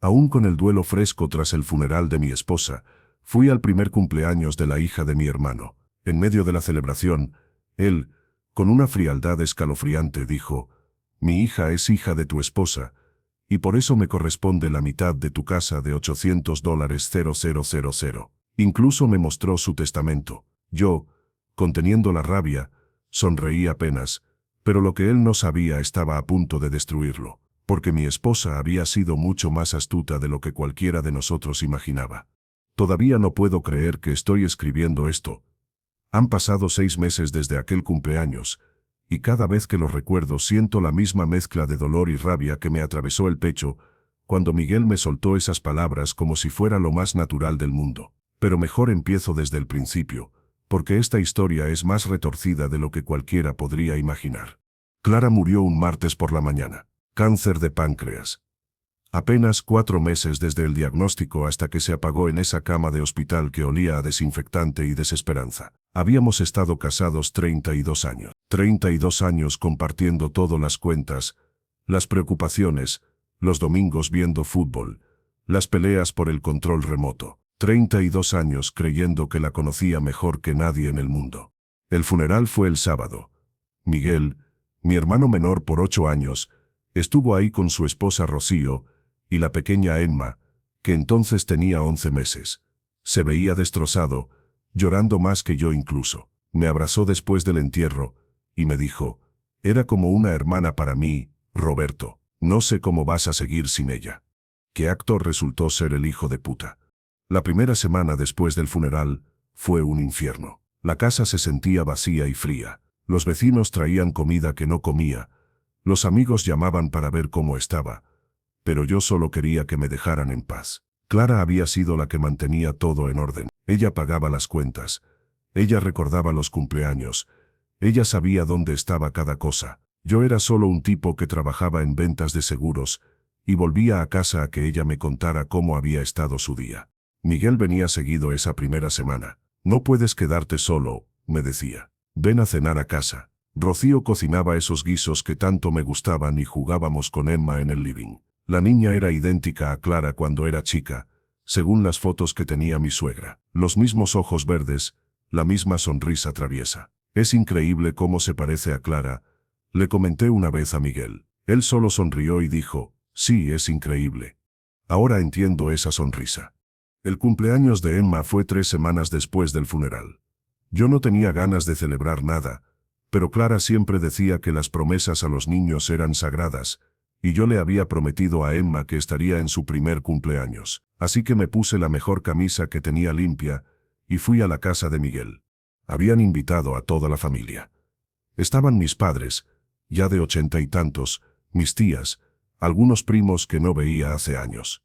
Aún con el duelo fresco tras el funeral de mi esposa, fui al primer cumpleaños de la hija de mi hermano. En medio de la celebración, él, con una frialdad escalofriante, dijo: «Mi hija es hija de tu esposa, y por eso me corresponde la mitad de tu casa de $800,000. Incluso me mostró su testamento. Yo, conteniendo la rabia, sonreí apenas, pero lo que él no sabía estaba a punto de destruirlo, porque mi esposa había sido mucho más astuta de lo que cualquiera de nosotros imaginaba. Todavía no puedo creer que estoy escribiendo esto. Han pasado 6 meses desde aquel cumpleaños, y cada vez que lo recuerdo siento la misma mezcla de dolor y rabia que me atravesó el pecho cuando Miguel me soltó esas palabras como si fuera lo más natural del mundo. Pero mejor empiezo desde el principio, porque esta historia es más retorcida de lo que cualquiera podría imaginar. Clara murió un martes por la mañana. Cáncer de páncreas. Apenas 4 meses desde el diagnóstico hasta que se apagó en esa cama de hospital que olía a desinfectante y desesperanza. Habíamos estado casados 32 años. 32 años compartiendo todas las cuentas, las preocupaciones, los domingos viendo fútbol, las peleas por el control remoto. 32 años creyendo que la conocía mejor que nadie en el mundo. El funeral fue el sábado. Miguel, mi hermano menor por 8 años, estuvo ahí con su esposa Rocío y la pequeña Emma, que entonces tenía 11 meses. Se veía destrozado, llorando más que yo incluso. Me abrazó después del entierro y me dijo: «Era como una hermana para mí, Roberto. No sé cómo vas a seguir sin ella». Qué actor resultó ser el hijo de puta. La primera semana después del funeral fue un infierno. La casa se sentía vacía y fría. Los vecinos traían comida que no comía. Los amigos llamaban para ver cómo estaba. Pero yo solo quería que me dejaran en paz. Clara había sido la que mantenía todo en orden. Ella pagaba las cuentas. Ella recordaba los cumpleaños. Ella sabía dónde estaba cada cosa. Yo era solo un tipo que trabajaba en ventas de seguros y volvía a casa a que ella me contara cómo había estado su día. Miguel venía seguido esa primera semana. «No puedes quedarte solo», me decía. «Ven a cenar a casa». Rocío cocinaba esos guisos que tanto me gustaban y jugábamos con Emma en el living. La niña era idéntica a Clara cuando era chica, según las fotos que tenía mi suegra. Los mismos ojos verdes, la misma sonrisa traviesa. «Es increíble cómo se parece a Clara», le comenté una vez a Miguel. Él solo sonrió y dijo: «Sí, es increíble». Ahora entiendo esa sonrisa. El cumpleaños de Emma fue 3 semanas después del funeral. Yo no tenía ganas de celebrar nada, pero Clara siempre decía que las promesas a los niños eran sagradas, y yo le había prometido a Emma que estaría en su primer cumpleaños. Así que me puse la mejor camisa que tenía limpia y fui a la casa de Miguel. Habían invitado a toda la familia. Estaban mis padres, ya de 80 y tantos, mis tías, algunos primos que no veía hace años.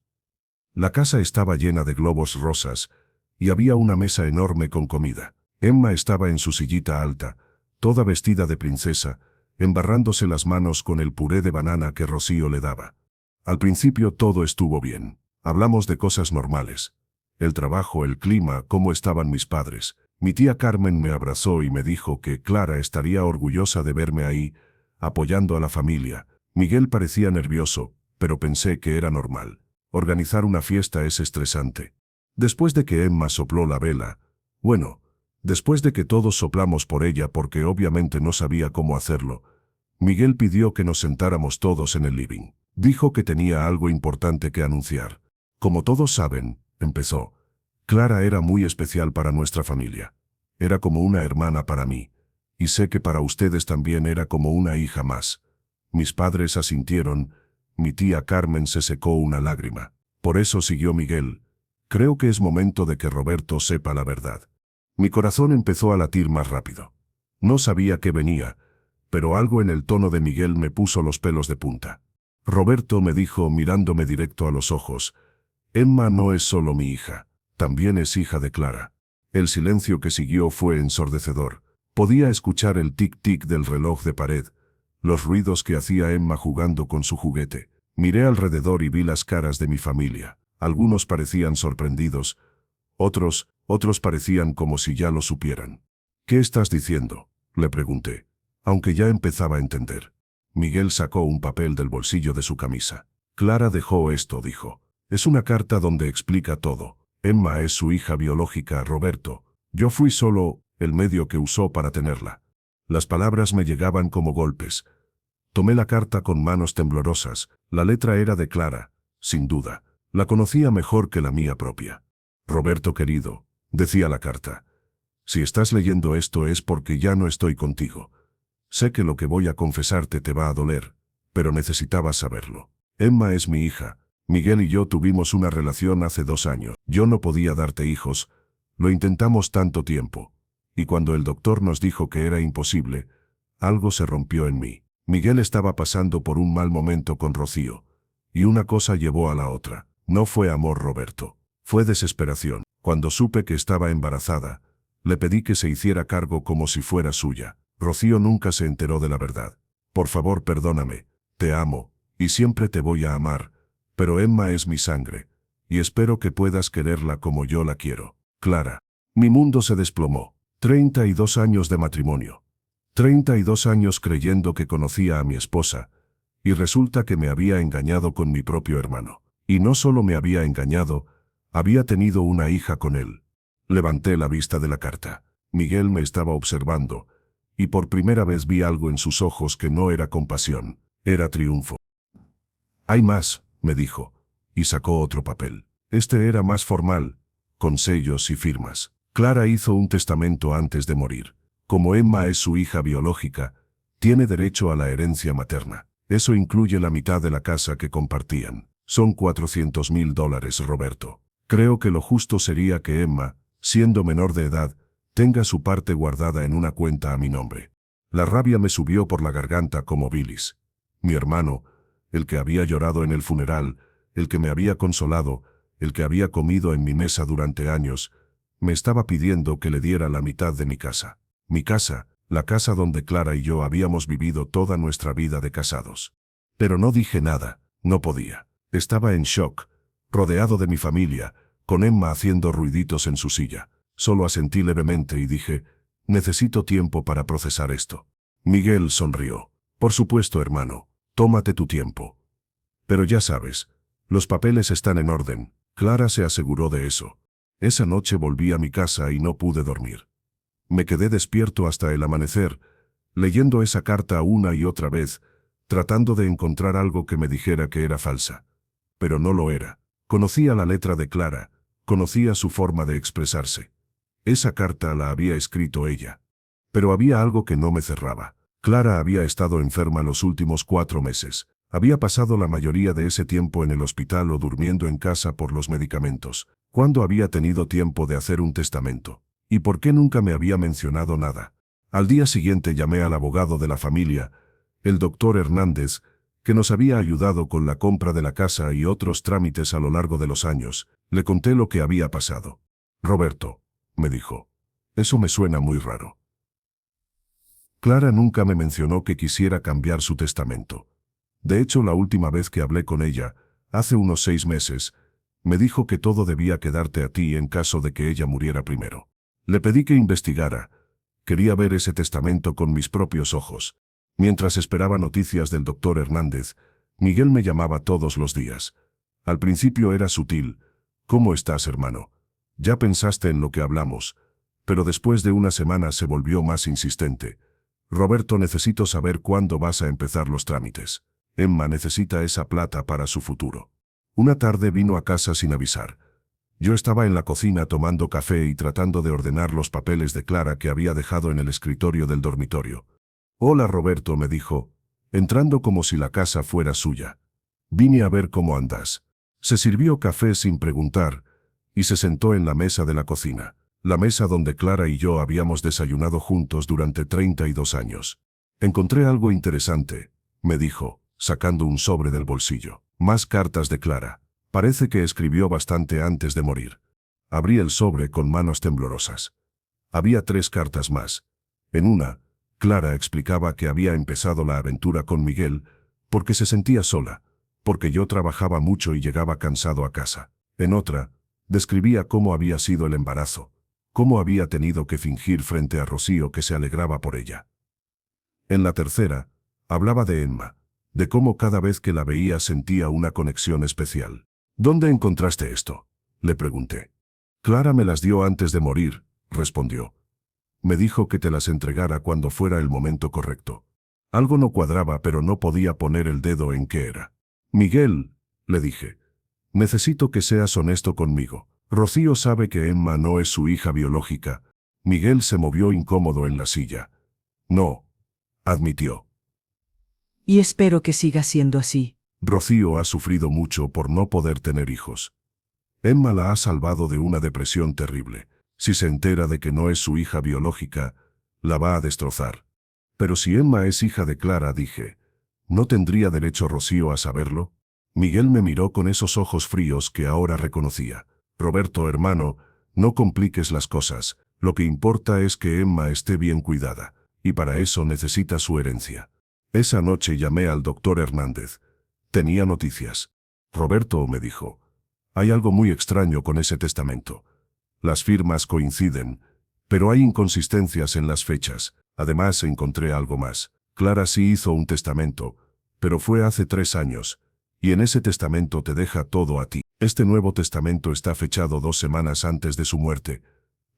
La casa estaba llena de globos rosas, y había una mesa enorme con comida. Emma estaba en su sillita alta, toda vestida de princesa, embarrándose las manos con el puré de banana que Rocío le daba. Al principio todo estuvo bien. Hablamos de cosas normales. El trabajo, el clima, cómo estaban mis padres. Mi tía Carmen me abrazó y me dijo que Clara estaría orgullosa de verme ahí, apoyando a la familia. Miguel parecía nervioso, pero pensé que era normal. Organizar una fiesta es estresante. Después de que Emma sopló la vela, después de que todos soplamos por ella porque obviamente no sabía cómo hacerlo, Miguel pidió que nos sentáramos todos en el living. Dijo que tenía algo importante que anunciar. «Como todos saben», empezó, «Clara era muy especial para nuestra familia. Era como una hermana para mí, y sé que para ustedes también era como una hija más». Mis padres asintieron. Mi tía Carmen se secó una lágrima. Por eso siguió Miguel: «Creo que es momento de que Roberto sepa la verdad». Mi corazón empezó a latir más rápido. No sabía qué venía, pero algo en el tono de Miguel me puso los pelos de punta. «Roberto», me dijo mirándome directo a los ojos, «Emma no es solo mi hija, también es hija de Clara». El silencio que siguió fue ensordecedor. Podía escuchar el tic-tic del reloj de pared, los ruidos que hacía Emma jugando con su juguete. Miré alrededor y vi las caras de mi familia. Algunos parecían sorprendidos, otros parecían como si ya lo supieran. «¿Qué estás diciendo?», le pregunté, aunque ya empezaba a entender. Miguel sacó un papel del bolsillo de su camisa. «Clara dejó esto», dijo. Es una carta donde explica todo. Emma es su hija biológica, Roberto. Yo fui solo el medio que usó para tenerla. Las palabras me llegaban como golpes. Tomé la carta con manos temblorosas. La letra era de Clara, sin duda. La conocía mejor que la mía propia. Roberto querido, decía la carta. Si estás leyendo esto es porque ya no estoy contigo. Sé que lo que voy a confesarte te va a doler, pero necesitabas saberlo. Emma es mi hija. Miguel y yo tuvimos una relación hace 2 años. Yo no podía darte hijos. Lo intentamos tanto tiempo. Y cuando el doctor nos dijo que era imposible, algo se rompió en mí. Miguel estaba pasando por un mal momento con Rocío. Y una cosa llevó a la otra. No fue amor, Roberto. Fue desesperación. Cuando supe que estaba embarazada, le pedí que se hiciera cargo como si fuera suya. Rocío nunca se enteró de la verdad. Por favor, perdóname. Te amo, y siempre te voy a amar. Pero Emma es mi sangre, y espero que puedas quererla como yo la quiero. Clara. Mi mundo se desplomó. 32 años de matrimonio. 32 años creyendo que conocía a mi esposa, y resulta que me había engañado con mi propio hermano. Y no solo me había engañado, había tenido una hija con él. Levanté la vista de la carta. Miguel me estaba observando, y por primera vez vi algo en sus ojos que no era compasión, era triunfo. Hay más, me dijo, y sacó otro papel. Este era más formal, con sellos y firmas. Clara hizo un testamento antes de morir. Como Emma es su hija biológica, tiene derecho a la herencia materna. Eso incluye la mitad de la casa que compartían. Son $400,000, Roberto. Creo que lo justo sería que Emma, siendo menor de edad, tenga su parte guardada en una cuenta a mi nombre. La rabia me subió por la garganta como bilis. Mi hermano, el que había llorado en el funeral, el que me había consolado, el que había comido en mi mesa durante años, me estaba pidiendo que le diera la mitad de mi casa. Mi casa, la casa donde Clara y yo habíamos vivido toda nuestra vida de casados. Pero no dije nada, no podía. Estaba en shock, rodeado de mi familia, con Emma haciendo ruiditos en su silla. Solo asentí levemente y dije, necesito tiempo para procesar esto. Miguel sonrió. Por supuesto, hermano, tómate tu tiempo. Pero ya sabes, los papeles están en orden. Clara se aseguró de eso. Esa noche volví a mi casa y no pude dormir. Me quedé despierto hasta el amanecer, leyendo esa carta una y otra vez, tratando de encontrar algo que me dijera que era falsa. Pero no lo era. Conocía la letra de Clara, conocía su forma de expresarse. Esa carta la había escrito ella. Pero había algo que no me cerraba. Clara había estado enferma los últimos 4 meses. Había pasado la mayoría de ese tiempo en el hospital o durmiendo en casa por los medicamentos. ¿Cuándo había tenido tiempo de hacer un testamento? ¿Y por qué nunca me había mencionado nada? Al día siguiente llamé al abogado de la familia, el doctor Hernández, que nos había ayudado con la compra de la casa y otros trámites a lo largo de los años. Le conté lo que había pasado. Roberto, me dijo, eso me suena muy raro. Clara nunca me mencionó que quisiera cambiar su testamento. De hecho, la última vez que hablé con ella, hace unos 6 meses, me dijo que todo debía quedarte a ti en caso de que ella muriera primero. Le pedí que investigara. Quería ver ese testamento con mis propios ojos. Mientras esperaba noticias del doctor Hernández, Miguel me llamaba todos los días. Al principio era sutil. ¿Cómo estás, hermano? Ya pensaste en lo que hablamos. Pero después de una semana se volvió más insistente. Roberto, necesito saber cuándo vas a empezar los trámites. Emma necesita esa plata para su futuro. Una tarde vino a casa sin avisar. Yo estaba en la cocina tomando café y tratando de ordenar los papeles de Clara que había dejado en el escritorio del dormitorio. Hola, Roberto, me dijo, entrando como si la casa fuera suya. Vine a ver cómo andas. Se sirvió café sin preguntar y se sentó en la mesa de la cocina, la mesa donde Clara y yo habíamos desayunado juntos durante 32 años. Encontré algo interesante, me dijo, sacando un sobre del bolsillo. Más cartas de Clara. Parece que escribió bastante antes de morir. Abrí el sobre con manos temblorosas. Había 3 cartas más. En una, Clara explicaba que había empezado la aventura con Miguel porque se sentía sola, porque yo trabajaba mucho y llegaba cansado a casa. En otra, describía cómo había sido el embarazo, cómo había tenido que fingir frente a Rocío que se alegraba por ella. En la tercera, hablaba de Emma, de cómo cada vez que la veía sentía una conexión especial. ¿Dónde encontraste esto?, le pregunté. Clara me las dio antes de morir, respondió. Me dijo que te las entregara cuando fuera el momento correcto. Algo no cuadraba, pero no podía poner el dedo en qué era. Miguel, le dije, necesito que seas honesto conmigo. Rocío sabe que Emma no es su hija biológica. Miguel se movió incómodo en la silla. No, admitió. Y espero que siga siendo así. Rocío ha sufrido mucho por no poder tener hijos. Emma la ha salvado de una depresión terrible. Si se entera de que no es su hija biológica, la va a destrozar. Pero si Emma es hija de Clara, dije, ¿no tendría derecho Rocío a saberlo? Miguel me miró con esos ojos fríos que ahora reconocía. Roberto, hermano, no compliques las cosas. Lo que importa es que Emma esté bien cuidada, y para eso necesita su herencia. Esa noche llamé al doctor Hernández. Tenía noticias. Roberto, me dijo, hay algo muy extraño con ese testamento. Las firmas coinciden, pero hay inconsistencias en las fechas. Además, encontré algo más. Clara sí hizo un testamento, pero fue hace 3 años, y en ese testamento te deja todo a ti. Este nuevo testamento está fechado 2 semanas antes de su muerte,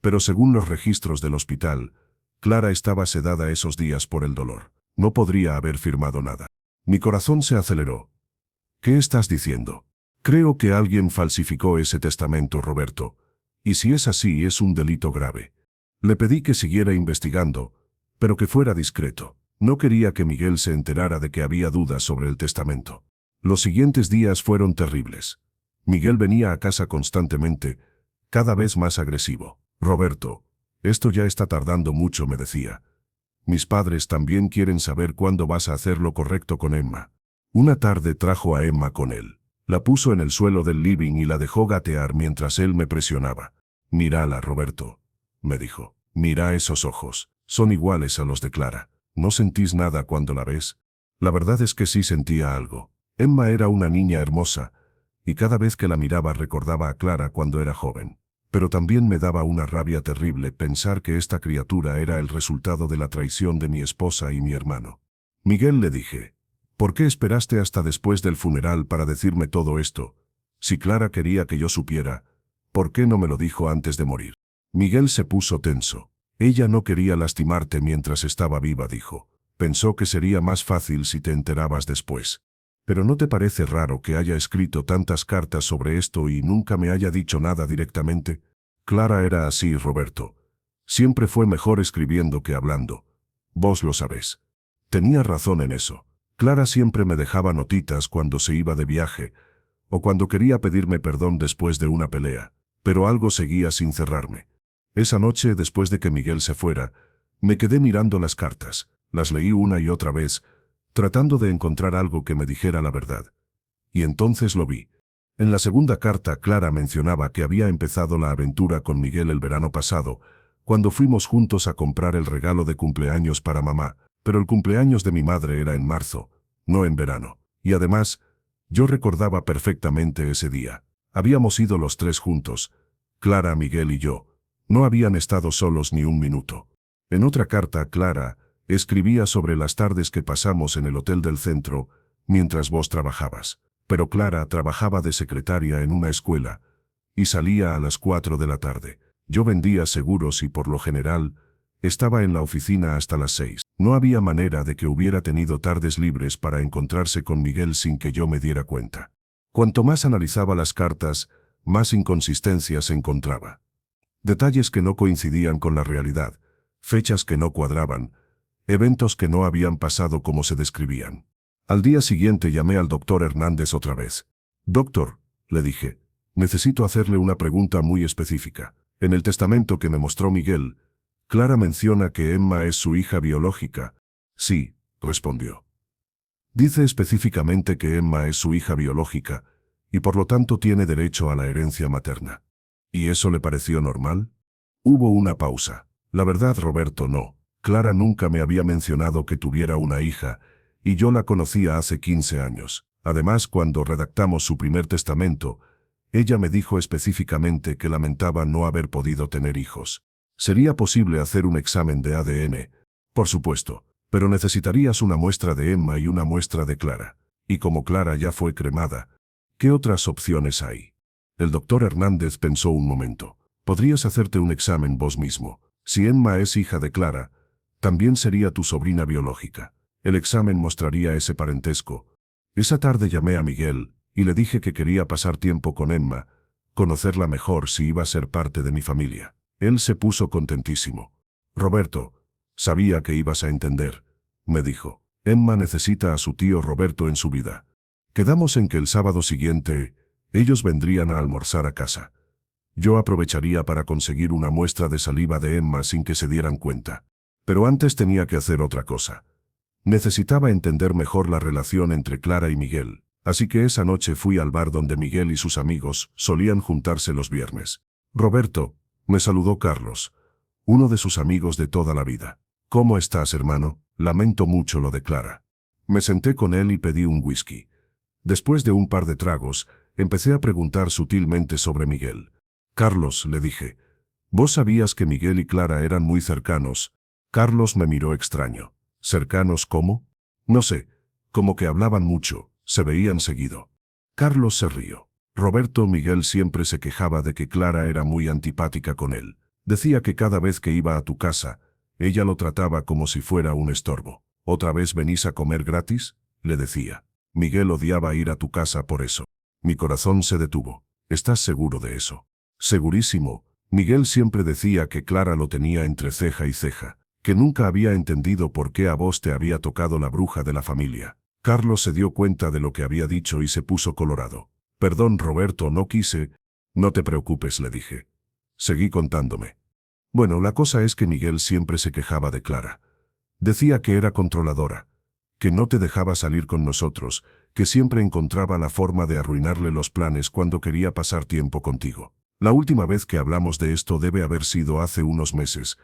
pero según los registros del hospital, Clara estaba sedada esos días por el dolor. No podría haber firmado nada. Mi corazón se aceleró. ¿Qué estás diciendo? Creo que alguien falsificó ese testamento, Roberto, y si es así, es un delito grave. Le pedí que siguiera investigando, pero que fuera discreto. No quería que Miguel se enterara de que había dudas sobre el testamento. Los siguientes días fueron terribles. Miguel venía a casa constantemente, cada vez más agresivo. Roberto, esto ya está tardando mucho, me decía. Mis padres también quieren saber cuándo vas a hacer lo correcto con Emma. Una tarde trajo a Emma con él. La puso en el suelo del living y la dejó gatear mientras él me presionaba. Mírala, Roberto, me dijo. Mira esos ojos. Son iguales a los de Clara. ¿No sentís nada cuando la ves? La verdad es que sí sentía algo. Emma era una niña hermosa, y cada vez que la miraba recordaba a Clara cuando era joven. Pero también me daba una rabia terrible pensar que esta criatura era el resultado de la traición de mi esposa y mi hermano. Miguel, le dije, ¿por qué esperaste hasta después del funeral para decirme todo esto? Si Clara quería que yo supiera, ¿por qué no me lo dijo antes de morir? Miguel se puso tenso. Ella no quería lastimarte mientras estaba viva, dijo. Pensó que sería más fácil si te enterabas después. Pero ¿no te parece raro que haya escrito tantas cartas sobre esto y nunca me haya dicho nada directamente? Clara era así, Roberto. Siempre fue mejor escribiendo que hablando. Vos lo sabés. Tenía razón en eso. Clara siempre me dejaba notitas cuando se iba de viaje, o cuando quería pedirme perdón después de una pelea, pero algo seguía sin cerrarme. Esa noche, después de que Miguel se fuera, me quedé mirando las cartas. Las leí una y otra vez, tratando de encontrar algo que me dijera la verdad. Y entonces lo vi. En la segunda carta, Clara mencionaba que había empezado la aventura con Miguel el verano pasado, cuando fuimos juntos a comprar el regalo de cumpleaños para mamá, pero el cumpleaños de mi madre era en marzo, no en verano. Y además, yo recordaba perfectamente ese día. Habíamos ido los 3 juntos, Clara, Miguel y yo. No habían estado solos ni un minuto. En otra carta, Clara escribía sobre las tardes que pasamos en el hotel del centro mientras vos trabajabas. Pero Clara trabajaba de secretaria en una escuela y salía a las 4 de la tarde. Yo vendía seguros y por lo general estaba en la oficina hasta las 6. No había manera de que hubiera tenido tardes libres para encontrarse con Miguel sin que yo me diera cuenta. Cuanto más analizaba las cartas, más inconsistencias encontraba. Detalles que no coincidían con la realidad, fechas que no cuadraban, eventos que no habían pasado como se describían. Al día siguiente llamé al doctor Hernández otra vez. Doctor, le dije, necesito hacerle una pregunta muy específica. En el testamento que me mostró Miguel, Clara menciona que Emma es su hija biológica. Sí, respondió. Dice específicamente que Emma es su hija biológica, y por lo tanto tiene derecho a la herencia materna. ¿Y eso le pareció normal? Hubo una pausa. La verdad, Roberto, no. Clara nunca me había mencionado que tuviera una hija, y yo la conocía hace 15 años. Además, cuando redactamos su primer testamento, ella me dijo específicamente que lamentaba no haber podido tener hijos. Sería posible hacer un examen de ADN, por supuesto, pero necesitarías una muestra de Emma y una muestra de Clara. Y como Clara ya fue cremada, ¿Qué otras opciones hay? El doctor Hernández pensó un momento. Podrías hacerte un examen vos mismo. Si Emma es hija de Clara, también sería tu sobrina biológica. El examen mostraría ese parentesco. Esa tarde llamé a Miguel y le dije que quería pasar tiempo con Emma, conocerla mejor si iba a ser parte de mi familia. Él se puso contentísimo. Roberto, sabía que ibas a entender, me dijo. Emma necesita a su tío Roberto en su vida. Quedamos en que el sábado siguiente ellos vendrían a almorzar a casa. Yo aprovecharía para conseguir una muestra de saliva de Emma sin que se dieran cuenta. Pero antes tenía que hacer otra cosa. Necesitaba entender mejor la relación entre Clara y Miguel, así que esa noche fui al bar donde Miguel y sus amigos solían juntarse los viernes. Roberto, me saludó Carlos, uno de sus amigos de toda la vida. ¿Cómo estás, hermano? Lamento mucho lo de Clara. Me senté con él y pedí un whisky. Después de un par de tragos, empecé a preguntar sutilmente sobre Miguel. Carlos, le dije, ¿vos sabías que Miguel y Clara eran muy cercanos? Carlos me miró extraño. ¿Cercanos cómo? No sé, como que hablaban mucho, se veían seguido. Carlos se rió. Roberto Miguel siempre se quejaba de que Clara era muy antipática con él. Decía que cada vez que iba a tu casa, ella lo trataba como si fuera un estorbo. ¿Otra vez venís a comer gratis?, le decía. Miguel odiaba ir a tu casa por eso. Mi corazón se detuvo. ¿Estás seguro de eso? Segurísimo. Miguel siempre decía que Clara lo tenía entre ceja y ceja, que nunca había entendido por qué a vos te había tocado la bruja de la familia. Carlos se dio cuenta de lo que había dicho y se puso colorado. Perdón, Roberto, no quise. No te preocupes, le dije. Seguí contándome. Bueno, la cosa es que Miguel siempre se quejaba de Clara. Decía que era controladora, que no te dejaba salir con nosotros, que siempre encontraba la forma de arruinarle los planes cuando quería pasar tiempo contigo. La última vez que hablamos de esto debe haber sido hace unos meses,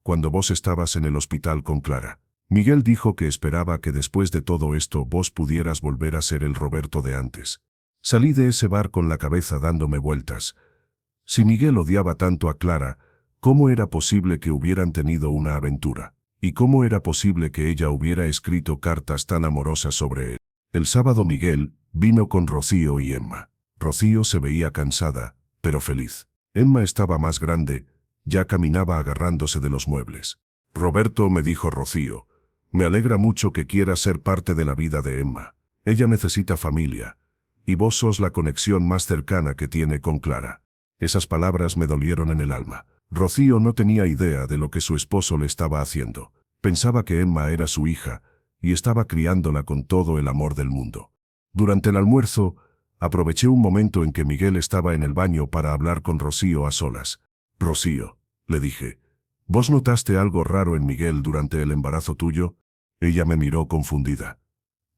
cuando vos estabas en el hospital con Clara. Miguel dijo que esperaba que después de todo esto vos pudieras volver a ser el Roberto de antes. Salí de ese bar con la cabeza dándome vueltas. Si Miguel odiaba tanto a Clara, ¿cómo era posible que hubieran tenido una aventura? ¿Y cómo era posible que ella hubiera escrito cartas tan amorosas sobre él? El sábado Miguel vino con Rocío y Emma. Rocío se veía cansada, pero feliz. Emma estaba más grande, ya caminaba agarrándose de los muebles. Roberto, me dijo Rocío, me alegra mucho que quieras ser parte de la vida de Emma. Ella necesita familia, y vos sos la conexión más cercana que tiene con Clara. Esas palabras me dolieron en el alma. Rocío no tenía idea de lo que su esposo le estaba haciendo. Pensaba que Emma era su hija, y estaba criándola con todo el amor del mundo. Durante el almuerzo, aproveché un momento en que Miguel estaba en el baño para hablar con Rocío a solas. Rocío, le dije, ¿vos notaste algo raro en Miguel durante el embarazo tuyo? Ella me miró confundida.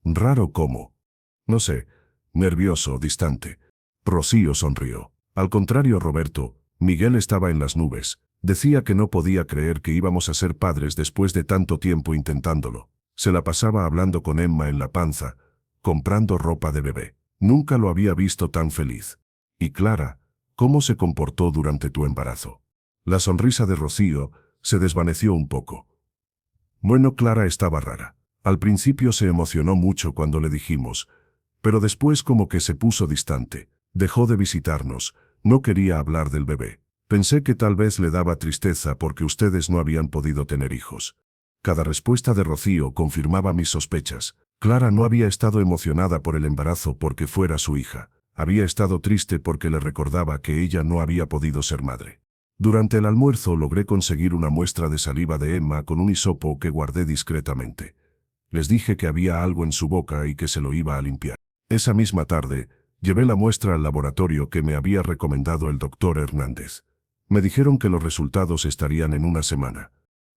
¿Raro cómo? No sé, nervioso, distante. Rocío sonrió. Al contrario, Roberto, Miguel estaba en las nubes. Decía que no podía creer que íbamos a ser padres después de tanto tiempo intentándolo. Se la pasaba hablando con Emma en la panza, comprando ropa de bebé. Nunca lo había visto tan feliz. Y Clara, ¿cómo se comportó durante tu embarazo? La sonrisa de Rocío se desvaneció un poco. Bueno, Clara estaba rara. Al principio se emocionó mucho cuando le dijimos, pero después como que se puso distante. Dejó de visitarnos, no quería hablar del bebé. Pensé que tal vez le daba tristeza porque ustedes no habían podido tener hijos. Cada respuesta de Rocío confirmaba mis sospechas. Clara no había estado emocionada por el embarazo porque fuera su hija. Había estado triste porque le recordaba que ella no había podido ser madre. Durante el almuerzo logré conseguir una muestra de saliva de Emma con un hisopo que guardé discretamente. Les dije que había algo en su boca y que se lo iba a limpiar. Esa misma tarde, llevé la muestra al laboratorio que me había recomendado el doctor Hernández. Me dijeron que los resultados estarían en una semana.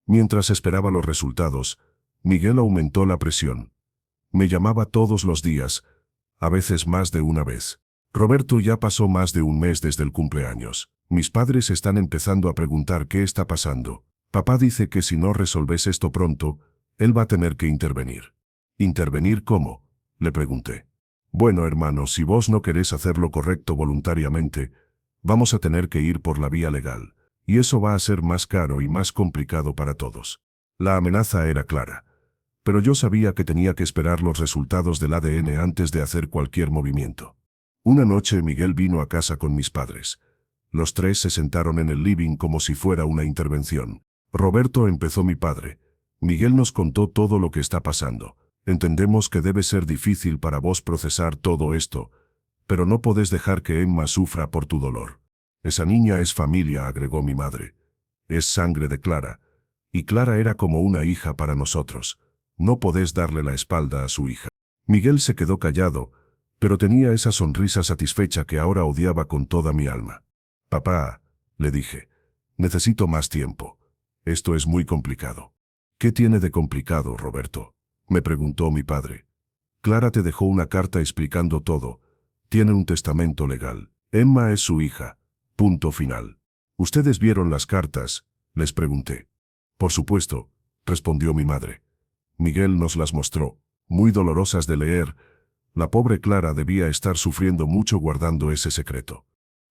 Mientras esperaba los resultados, Miguel aumentó la presión. Me llamaba todos los días, a veces más de una vez. Roberto, ya pasó más de un mes desde el cumpleaños. Mis padres están empezando a preguntar qué está pasando. Papá dice que si no resolves esto pronto, él va a tener que intervenir. ¿Intervenir cómo?, le pregunté. Bueno, hermano, si vos no querés hacer lo correcto voluntariamente, vamos a tener que ir por la vía legal, y eso va a ser más caro y más complicado para todos. La amenaza era clara, pero yo sabía que tenía que esperar los resultados del ADN antes de hacer cualquier movimiento. Una noche Miguel vino a casa con mis padres. Los tres se sentaron en el living como si fuera una intervención. Roberto, empezó mi padre. Miguel nos contó todo lo que está pasando. Entendemos que debe ser difícil para vos procesar todo esto, pero no podés dejar que Emma sufra por tu dolor. Esa niña es familia, agregó mi madre. Es sangre de Clara. Y Clara era como una hija para nosotros. No podés darle la espalda a su hija. Miguel se quedó callado, pero tenía esa sonrisa satisfecha que ahora odiaba con toda mi alma. Papá, le dije, necesito más tiempo. Esto es muy complicado. ¿Qué tiene de complicado, Roberto?, me preguntó mi padre. Clara te dejó una carta explicando todo. Tiene un testamento legal. Emma es su hija. Punto final. ¿Ustedes vieron las cartas?, les pregunté. Por supuesto, respondió mi madre. Miguel nos las mostró, muy dolorosas de leer. La pobre Clara debía estar sufriendo mucho guardando ese secreto.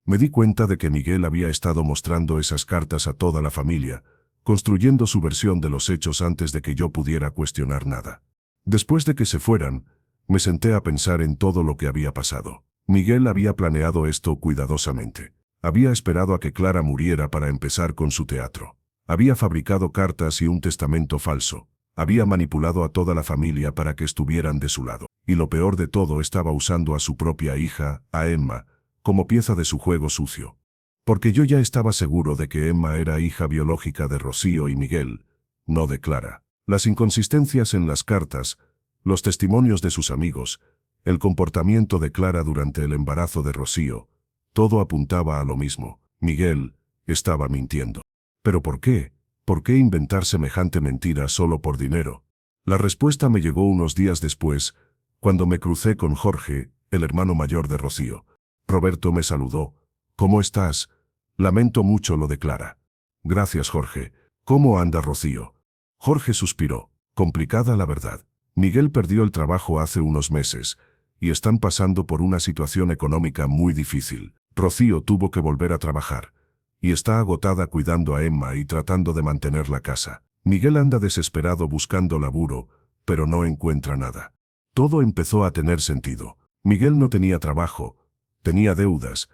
Me di cuenta de que Miguel había estado mostrando esas cartas a toda la familia, construyendo su versión de los hechos antes de que yo pudiera cuestionar nada. Después de que se fueran, me senté a pensar en todo lo que había pasado. Miguel había planeado esto cuidadosamente. Había esperado a que Clara muriera para empezar con su teatro. Había fabricado cartas y un testamento falso. Había manipulado a toda la familia para que estuvieran de su lado. Y lo peor de todo, estaba usando a su propia hija, a Emma, como pieza de su juego sucio. Porque yo ya estaba seguro de que Emma era hija biológica de Rocío y Miguel, no de Clara. Las inconsistencias en las cartas, los testimonios de sus amigos, el comportamiento de Clara durante el embarazo de Rocío, todo apuntaba a lo mismo. Miguel estaba mintiendo. ¿Pero por qué? ¿Por qué inventar semejante mentira solo por dinero? La respuesta me llegó unos días después, cuando me crucé con Jorge, el hermano mayor de Rocío. Roberto me saludó. ¿Cómo estás? Lamento mucho lo de Clara. Gracias, Jorge. ¿Cómo anda Rocío? Jorge suspiró. Complicada la verdad. Miguel perdió el trabajo hace unos meses, y están pasando por una situación económica muy difícil. Rocío tuvo que volver a trabajar, y está agotada cuidando a Emma y tratando de mantener la casa. Miguel anda desesperado buscando laburo, pero no encuentra nada. Todo empezó a tener sentido. Miguel no tenía trabajo, tenía deudas,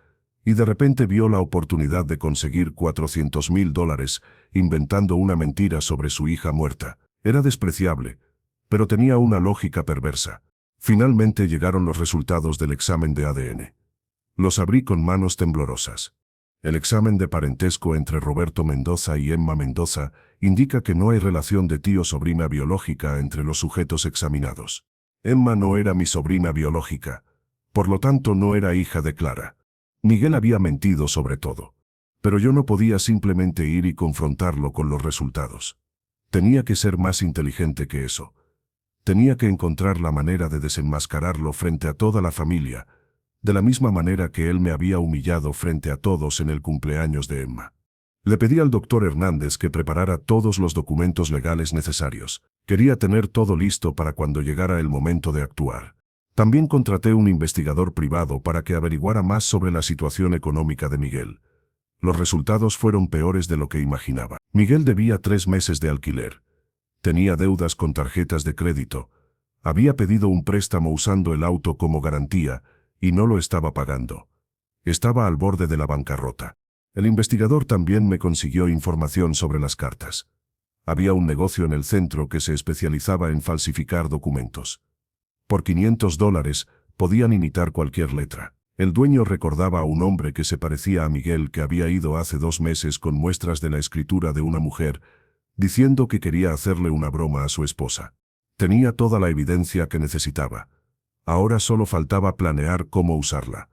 y de repente vio la oportunidad de conseguir $400,000 inventando una mentira sobre su hija muerta. Era despreciable, pero tenía una lógica perversa. Finalmente llegaron los resultados del examen de ADN. Los abrí con manos temblorosas. El examen de parentesco entre Roberto Mendoza y Emma Mendoza indica que no hay relación de tío-sobrina biológica entre los sujetos examinados. Emma no era mi sobrina biológica, por lo tanto no era hija de Clara. Miguel había mentido sobre todo, pero yo no podía simplemente ir y confrontarlo con los resultados. Tenía que ser más inteligente que eso. Tenía que encontrar la manera de desenmascararlo frente a toda la familia, de la misma manera que él me había humillado frente a todos en el cumpleaños de Emma. Le pedí al doctor Hernández que preparara todos los documentos legales necesarios. Quería tener todo listo para cuando llegara el momento de actuar. También contraté un investigador privado para que averiguara más sobre la situación económica de Miguel. Los resultados fueron peores de lo que imaginaba. Miguel debía 3 meses de alquiler. Tenía deudas con tarjetas de crédito. Había pedido un préstamo usando el auto como garantía y no lo estaba pagando. Estaba al borde de la bancarrota. El investigador también me consiguió información sobre las cartas. Había un negocio en el centro que se especializaba en falsificar documentos. Por $500 podían imitar cualquier letra. El dueño recordaba a un hombre que se parecía a Miguel que había ido hace 2 meses con muestras de la escritura de una mujer, diciendo que quería hacerle una broma a su esposa. Tenía toda la evidencia que necesitaba. Ahora solo faltaba planear cómo usarla.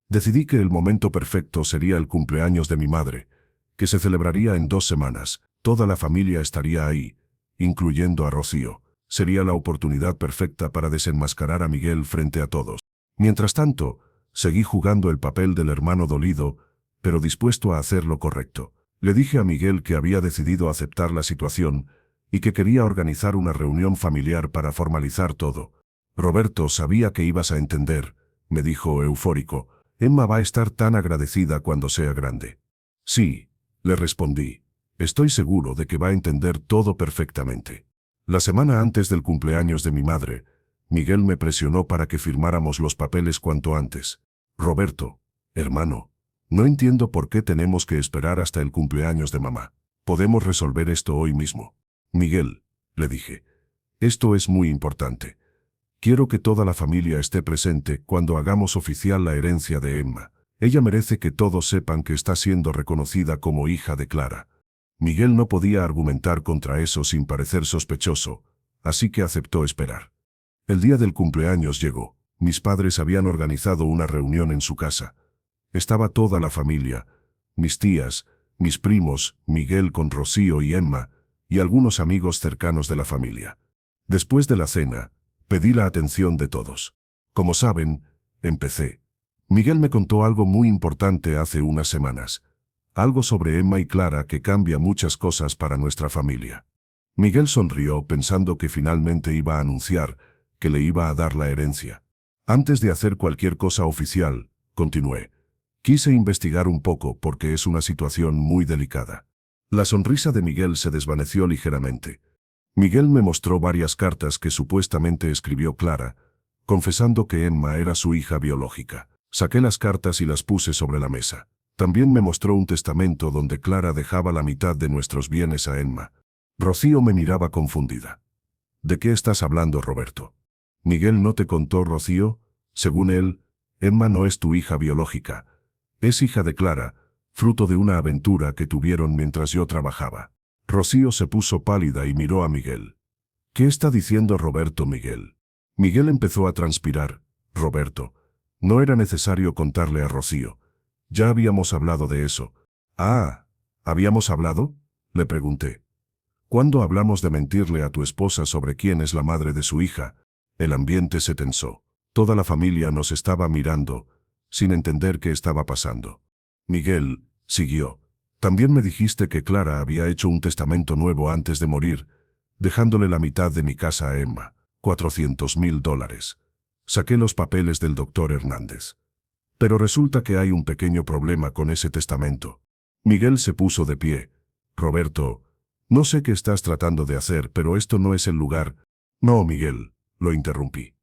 Decidí que el momento perfecto sería el cumpleaños de mi madre, que se celebraría en 2 semanas. Toda la familia estaría ahí, incluyendo a Rocío. Sería la oportunidad perfecta para desenmascarar a Miguel frente a todos. Mientras tanto, seguí jugando el papel del hermano dolido, pero dispuesto a hacer lo correcto. Le dije a Miguel que había decidido aceptar la situación y que quería organizar una reunión familiar para formalizar todo. Roberto, sabía que ibas a entender, me dijo eufórico. Emma va a estar tan agradecida cuando sea grande. Sí, le respondí. Estoy seguro de que va a entender todo perfectamente. La semana antes del cumpleaños de mi madre, Miguel me presionó para que firmáramos los papeles cuanto antes. Roberto, hermano, no entiendo por qué tenemos que esperar hasta el cumpleaños de mamá. Podemos resolver esto hoy mismo. Miguel, le dije, esto es muy importante. Quiero que toda la familia esté presente cuando hagamos oficial la herencia de Emma. Ella merece que todos sepan que está siendo reconocida como hija de Clara. Miguel no podía argumentar contra eso sin parecer sospechoso, así que aceptó esperar. El día del cumpleaños llegó. Mis padres habían organizado una reunión en su casa. Estaba toda la familia, mis tías, mis primos, Miguel con Rocío y Emma, y algunos amigos cercanos de la familia. Después de la cena, pedí la atención de todos. Como saben, empecé. Miguel me contó algo muy importante hace unas semanas. Algo sobre Emma y Clara que cambia muchas cosas para nuestra familia. Miguel sonrió pensando que finalmente iba a anunciar que le iba a dar la herencia. Antes de hacer cualquier cosa oficial, continué. Quise investigar un poco porque es una situación muy delicada. La sonrisa de Miguel se desvaneció ligeramente. Miguel me mostró varias cartas que supuestamente escribió Clara, confesando que Emma era su hija biológica. Saqué las cartas y las puse sobre la mesa. También me mostró un testamento donde Clara dejaba la mitad de nuestros bienes a Emma. Rocío me miraba confundida. ¿De qué estás hablando, Roberto? ¿Miguel no te contó, Rocío? Según él, Emma no es tu hija biológica. Es hija de Clara, fruto de una aventura que tuvieron mientras yo trabajaba. Rocío se puso pálida y miró a Miguel. ¿Qué está diciendo Roberto, Miguel? Miguel empezó a transpirar. Roberto, no era necesario contarle a Rocío. Ya habíamos hablado de eso. Ah, ¿habíamos hablado? Le pregunté. ¿Cuándo hablamos de mentirle a tu esposa sobre quién es la madre de su hija? El ambiente se tensó. Toda la familia nos estaba mirando, sin entender qué estaba pasando. Miguel siguió. También me dijiste que Clara había hecho un testamento nuevo antes de morir, dejándole la mitad de mi casa a Emma, $400,000. Saqué los papeles del doctor Hernández. Pero resulta que hay un pequeño problema con ese testamento. Miguel se puso de pie. Roberto, no sé qué estás tratando de hacer, pero esto no es el lugar. No, Miguel, lo interrumpí.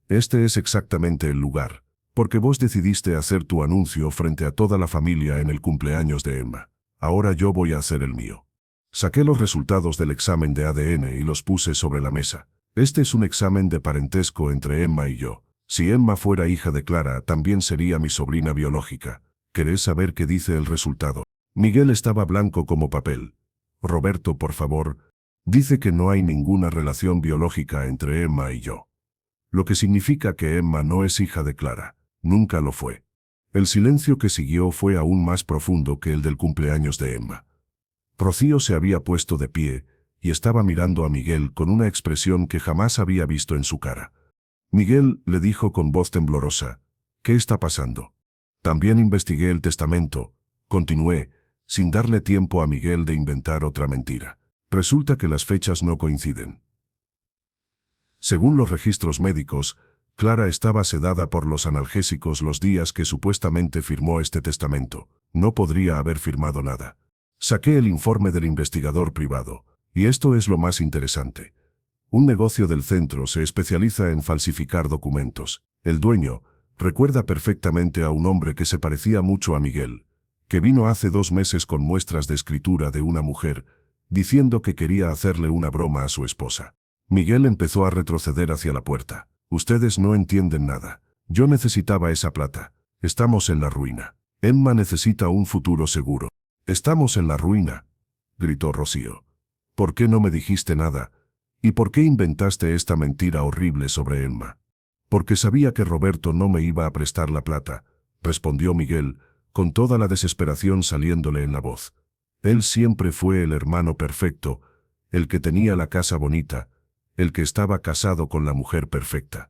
Este es exactamente el lugar, porque vos decidiste hacer tu anuncio frente a toda la familia en el cumpleaños de Emma. Ahora yo voy a hacer el mío. Saqué los resultados del examen de ADN y los puse sobre la mesa. Este es un examen de parentesco entre Emma y yo. Si Emma fuera hija de Clara, también sería mi sobrina biológica. ¿Querés saber qué dice el resultado? Miguel estaba blanco como papel. Roberto, por favor, dice que no hay ninguna relación biológica entre Emma y yo. Lo que significa que Emma no es hija de Clara. Nunca lo fue. El silencio que siguió fue aún más profundo que el del cumpleaños de Emma. Rocío se había puesto de pie y estaba mirando a Miguel con una expresión que jamás había visto en su cara. Miguel le dijo con voz temblorosa, ¿qué está pasando? También investigué el testamento, continué, sin darle tiempo a Miguel de inventar otra mentira. Resulta que las fechas no coinciden. Según los registros médicos, Clara estaba sedada por los analgésicos los días que supuestamente firmó este testamento. No podría haber firmado nada. Saqué el informe del investigador privado, y esto es lo más interesante. Un negocio del centro se especializa en falsificar documentos. El dueño recuerda perfectamente a un hombre que se parecía mucho a Miguel, que vino hace 2 meses con muestras de escritura de una mujer, diciendo que quería hacerle una broma a su esposa. Miguel empezó a retroceder hacia la puerta. Ustedes no entienden nada. Yo necesitaba esa plata. Estamos en la ruina. Emma necesita un futuro seguro. Estamos en la ruina, gritó Rocío. ¿Por qué no me dijiste nada? ¿Y por qué inventaste esta mentira horrible sobre Emma? Porque sabía que Roberto no me iba a prestar la plata, respondió Miguel, con toda la desesperación saliéndole en la voz. Él siempre fue el hermano perfecto, el que tenía la casa bonita, el que estaba casado con la mujer perfecta.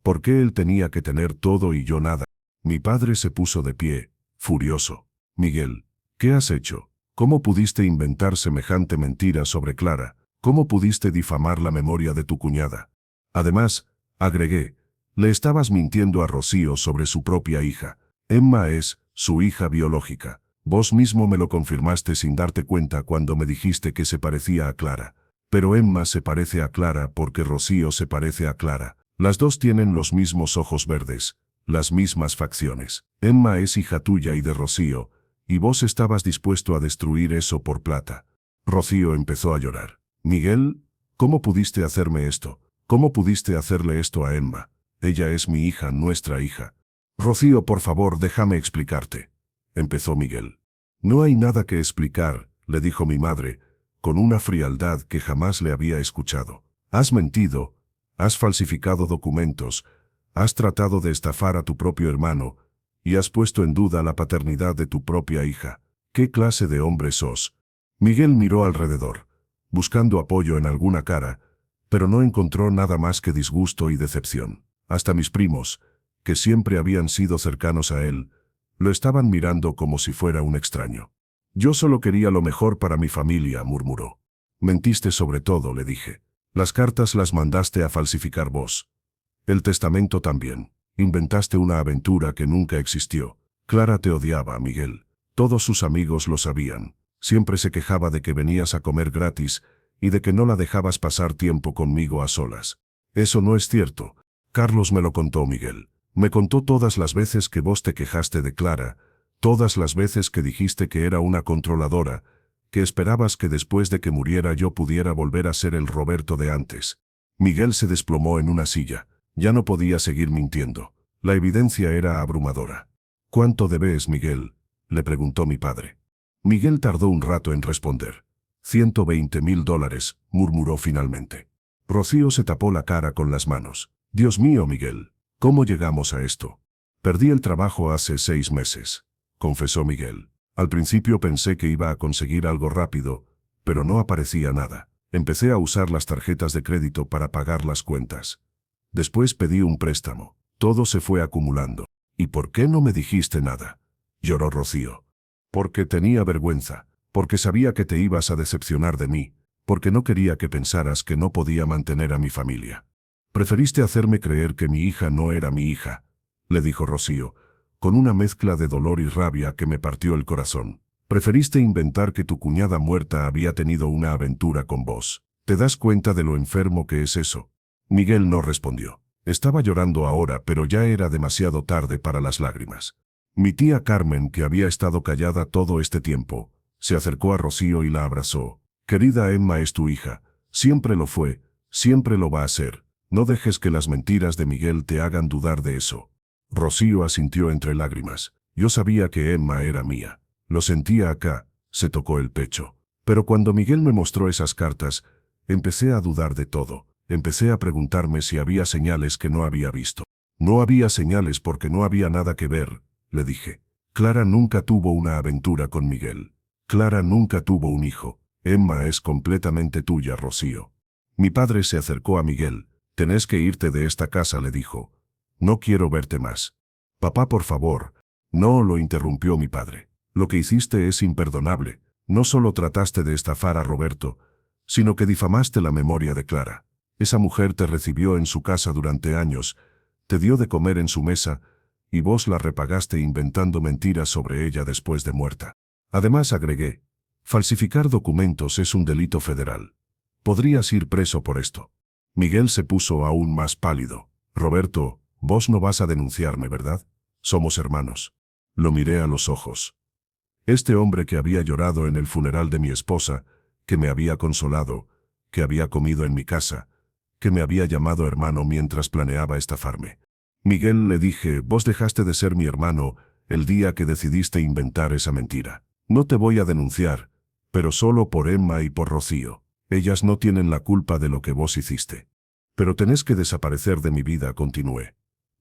¿Por qué él tenía que tener todo y yo nada? Mi padre se puso de pie, furioso. Miguel, ¿qué has hecho? ¿Cómo pudiste inventar semejante mentira sobre Clara? ¿Cómo pudiste difamar la memoria de tu cuñada? Además, agregué, le estabas mintiendo a Rocío sobre su propia hija. Emma es su hija biológica. Vos mismo me lo confirmaste sin darte cuenta cuando me dijiste que se parecía a Clara. Pero Emma se parece a Clara porque Rocío se parece a Clara. Las dos tienen los mismos ojos verdes, las mismas facciones. Emma es hija tuya y de Rocío, y vos estabas dispuesto a destruir eso por plata. Rocío empezó a llorar. Miguel, ¿cómo pudiste hacerme esto? ¿Cómo pudiste hacerle esto a Emma? Ella es mi hija, nuestra hija. Rocío, por favor, déjame explicarte. Empezó Miguel. No hay nada que explicar, le dijo mi madre, con una frialdad que jamás le había escuchado. Has mentido, has falsificado documentos, has tratado de estafar a tu propio hermano, y has puesto en duda la paternidad de tu propia hija. ¿Qué clase de hombre sos? Miguel miró alrededor, buscando apoyo en alguna cara, pero no encontró nada más que disgusto y decepción. Hasta mis primos, que siempre habían sido cercanos a él, lo estaban mirando como si fuera un extraño. Yo solo quería lo mejor para mi familia, murmuró. Mentiste sobre todo, le dije. Las cartas las mandaste a falsificar vos. El testamento también. Inventaste una aventura que nunca existió. Clara te odiaba, Miguel. Todos sus amigos lo sabían. Siempre se quejaba de que venías a comer gratis y de que no la dejabas pasar tiempo conmigo a solas. Eso no es cierto. Carlos me lo contó, Miguel. Me contó todas las veces que vos te quejaste de Clara, todas las veces que dijiste que era una controladora, que esperabas que después de que muriera yo pudiera volver a ser el Roberto de antes. Miguel se desplomó en una silla. Ya no podía seguir mintiendo. La evidencia era abrumadora. ¿Cuánto debes, Miguel?, le preguntó mi padre. Miguel tardó un rato en responder. $120,000, murmuró finalmente. Rocío se tapó la cara con las manos. Dios mío, Miguel, ¿cómo llegamos a esto? Perdí el trabajo hace 6 meses, confesó Miguel. Al principio pensé que iba a conseguir algo rápido, pero no aparecía nada. Empecé a usar las tarjetas de crédito para pagar las cuentas. Después pedí un préstamo. Todo se fue acumulando. ¿Y por qué no me dijiste nada?, lloró Rocío. Porque tenía vergüenza, porque sabía que te ibas a decepcionar de mí, porque no quería que pensaras que no podía mantener a mi familia. Preferiste hacerme creer que mi hija no era mi hija, le dijo Rocío, con una mezcla de dolor y rabia que me partió el corazón. Preferiste inventar que tu cuñada muerta había tenido una aventura con vos. ¿Te das cuenta de lo enfermo que es eso? Miguel no respondió. Estaba llorando ahora, pero ya era demasiado tarde para las lágrimas. Mi tía Carmen, que había estado callada todo este tiempo, se acercó a Rocío y la abrazó. Querida Emma es tu hija. Siempre lo fue, siempre lo va a ser. No dejes que las mentiras de Miguel te hagan dudar de eso. Rocío asintió entre lágrimas. Yo sabía que Emma era mía. Lo sentía acá, se tocó el pecho. Pero cuando Miguel me mostró esas cartas, empecé a dudar de todo. Empecé a preguntarme si había señales que no había visto. No había señales porque no había nada que ver, le dije. Clara nunca tuvo una aventura con Miguel. Clara nunca tuvo un hijo. Emma es completamente tuya, Rocío. Mi padre se acercó a Miguel. Tenés que irte de esta casa, le dijo. No quiero verte más. Papá, por favor. No, lo interrumpió mi padre. Lo que hiciste es imperdonable. No solo trataste de estafar a Roberto, sino que difamaste la memoria de Clara. Esa mujer te recibió en su casa durante años, te dio de comer en su mesa, y vos la repagaste inventando mentiras sobre ella después de muerta. Además, agregué, falsificar documentos es un delito federal. Podrías ir preso por esto. Miguel se puso aún más pálido. Roberto, vos no vas a denunciarme, ¿verdad? Somos hermanos. Lo miré a los ojos. Este hombre que había llorado en el funeral de mi esposa, que me había consolado, que había comido en mi casa, que me había llamado hermano mientras planeaba estafarme. Miguel, le dije, vos dejaste de ser mi hermano el día que decidiste inventar esa mentira. No te voy a denunciar, pero solo por Emma y por Rocío. Ellas no tienen la culpa de lo que vos hiciste. Pero tenés que desaparecer de mi vida, continué.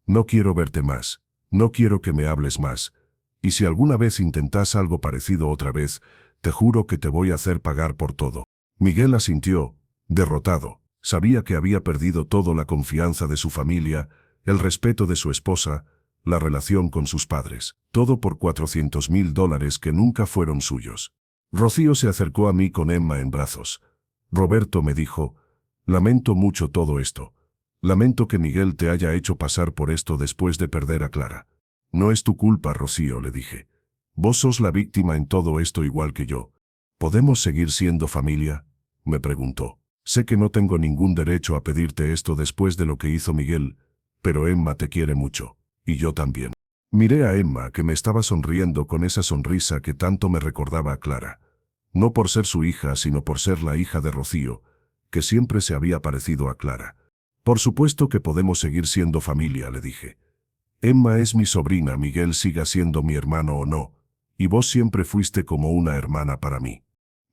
No quiero verte más, no quiero que me hables más, y si alguna vez intentás algo parecido otra vez, te juro que te voy a hacer pagar por todo. Miguel asintió, derrotado. Sabía que había perdido todo, la confianza de su familia, el respeto de su esposa, la relación con sus padres. Todo por $400,000 que nunca fueron suyos. Rocío se acercó a mí con Emma en brazos. Roberto, me dijo, lamento mucho todo esto. Lamento que Miguel te haya hecho pasar por esto después de perder a Clara. No es tu culpa, Rocío, le dije. Vos sos la víctima en todo esto igual que yo. ¿Podemos seguir siendo familia?, me preguntó. Sé que no tengo ningún derecho a pedirte esto después de lo que hizo Miguel, pero Emma te quiere mucho. Y yo también. Miré a Emma, que me estaba sonriendo con esa sonrisa que tanto me recordaba a Clara. No por ser su hija, sino por ser la hija de Rocío, que siempre se había parecido a Clara. Por supuesto que podemos seguir siendo familia, le dije. Emma es mi sobrina, Miguel siga siendo mi hermano o no, y vos siempre fuiste como una hermana para mí.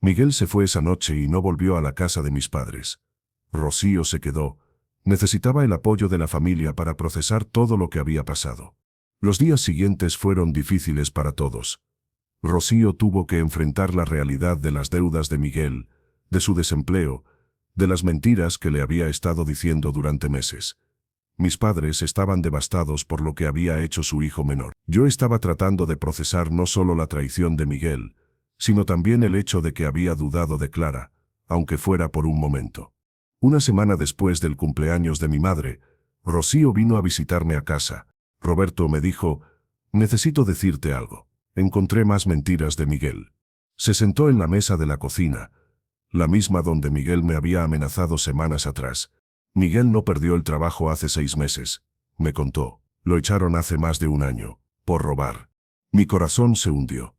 Miguel se fue esa noche y no volvió a la casa de mis padres. Rocío se quedó. Necesitaba el apoyo de la familia para procesar todo lo que había pasado. Los días siguientes fueron difíciles para todos. Rocío tuvo que enfrentar la realidad de las deudas de Miguel, de su desempleo, de las mentiras que le había estado diciendo durante meses. Mis padres estaban devastados por lo que había hecho su hijo menor. Yo estaba tratando de procesar no solo la traición de Miguel, sino también el hecho de que había dudado de Clara, aunque fuera por un momento. Una semana después del cumpleaños de mi madre, Rocío vino a visitarme a casa. Roberto me dijo, necesito decirte algo. Encontré más mentiras de Miguel. Se sentó en la mesa de la cocina, la misma donde Miguel me había amenazado semanas atrás. Miguel no perdió el trabajo hace 6 meses, me contó. Lo echaron hace más de un año, por robar. Mi corazón se hundió.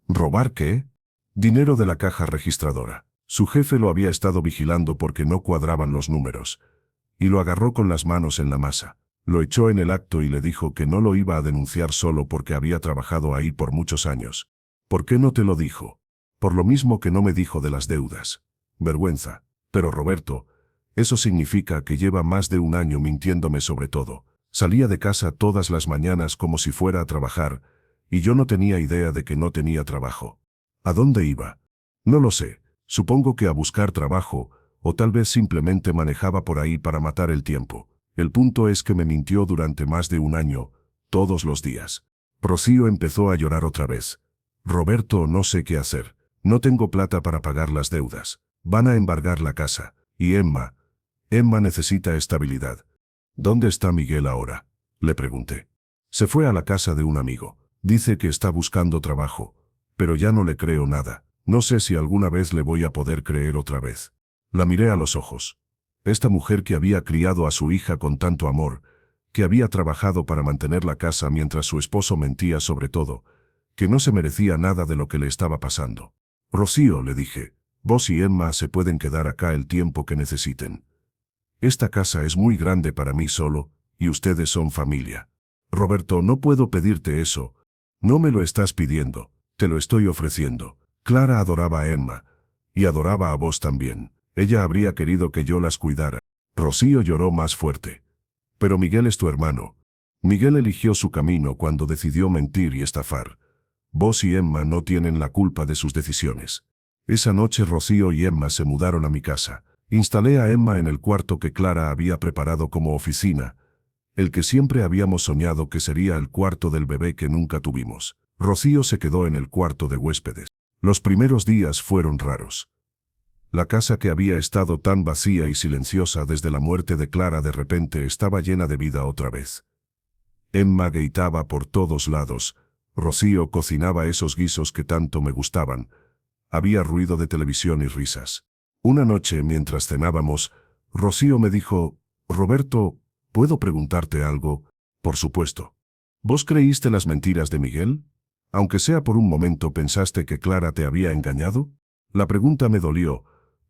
¿Robar qué? Dinero de la caja registradora. Su jefe lo había estado vigilando porque no cuadraban los números, y lo agarró con las manos en la masa. Lo echó en el acto y le dijo que no lo iba a denunciar solo porque había trabajado ahí por muchos años. ¿Por qué no te lo dijo? Por lo mismo que no me dijo de las deudas. Vergüenza. Pero Roberto, eso significa que lleva más de un año mintiéndome sobre todo. Salía de casa todas las mañanas como si fuera a trabajar, y yo no tenía idea de que no tenía trabajo. ¿A dónde iba? No lo sé. Supongo que a buscar trabajo, o tal vez simplemente manejaba por ahí para matar el tiempo. El punto es que me mintió durante más de un año, todos los días. Rocío empezó a llorar otra vez. Roberto, no sé qué hacer. No tengo plata para pagar las deudas. Van a embargar la casa. Y Emma necesita estabilidad. ¿Dónde está Miguel ahora? Le pregunté. Se fue a la casa de un amigo. Dice que está buscando trabajo. Pero ya no le creo nada. No sé si alguna vez le voy a poder creer otra vez. La miré a los ojos. Esta mujer que había criado a su hija con tanto amor, que había trabajado para mantener la casa mientras su esposo mentía sobre todo, que no se merecía nada de lo que le estaba pasando. Rocío, le dije, vos y Emma se pueden quedar acá el tiempo que necesiten. Esta casa es muy grande para mí solo, y ustedes son familia. Roberto, no puedo pedirte eso. No me lo estás pidiendo, te lo estoy ofreciendo. Clara adoraba a Emma, y adoraba a vos también. Ella habría querido que yo las cuidara. Rocío lloró más fuerte. Pero Miguel es tu hermano. Miguel eligió su camino cuando decidió mentir y estafar. Vos y Emma no tienen la culpa de sus decisiones. Esa noche Rocío y Emma se mudaron a mi casa. Instalé a Emma en el cuarto que Clara había preparado como oficina, el que siempre habíamos soñado que sería el cuarto del bebé que nunca tuvimos. Rocío se quedó en el cuarto de huéspedes. Los primeros días fueron raros. La casa que había estado tan vacía y silenciosa desde la muerte de Clara de repente estaba llena de vida otra vez. Emma gritaba por todos lados. Rocío cocinaba esos guisos que tanto me gustaban. Había ruido de televisión y risas. Una noche, mientras cenábamos, Rocío me dijo, Roberto, ¿puedo preguntarte algo? Por supuesto. ¿Vos creíste las mentiras de Miguel? Aunque sea por un momento, ¿pensaste que Clara te había engañado? La pregunta me dolió,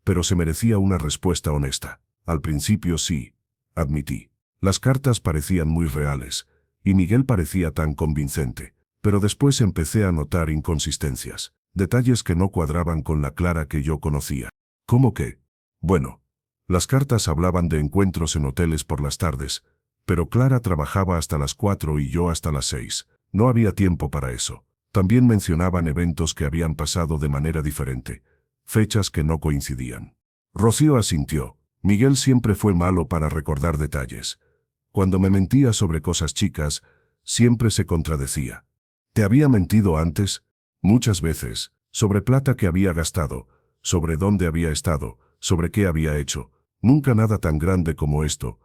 pero se merecía una respuesta honesta. Al principio sí, admití. Las cartas parecían muy reales, y Miguel parecía tan convincente, pero después empecé a notar inconsistencias, detalles que no cuadraban con la Clara que yo conocía. ¿Cómo que? Bueno, las cartas hablaban de encuentros en hoteles por las tardes, pero Clara trabajaba hasta las 4 y yo hasta las 6. No había tiempo para eso. También mencionaban eventos que habían pasado de manera diferente, fechas que no coincidían. Rocío asintió. Miguel siempre fue malo para recordar detalles. Cuando me mentía sobre cosas chicas, siempre se contradecía. ¿Te había mentido antes? Muchas veces, sobre plata que había gastado, sobre dónde había estado, sobre qué había hecho. Nunca nada tan grande como esto.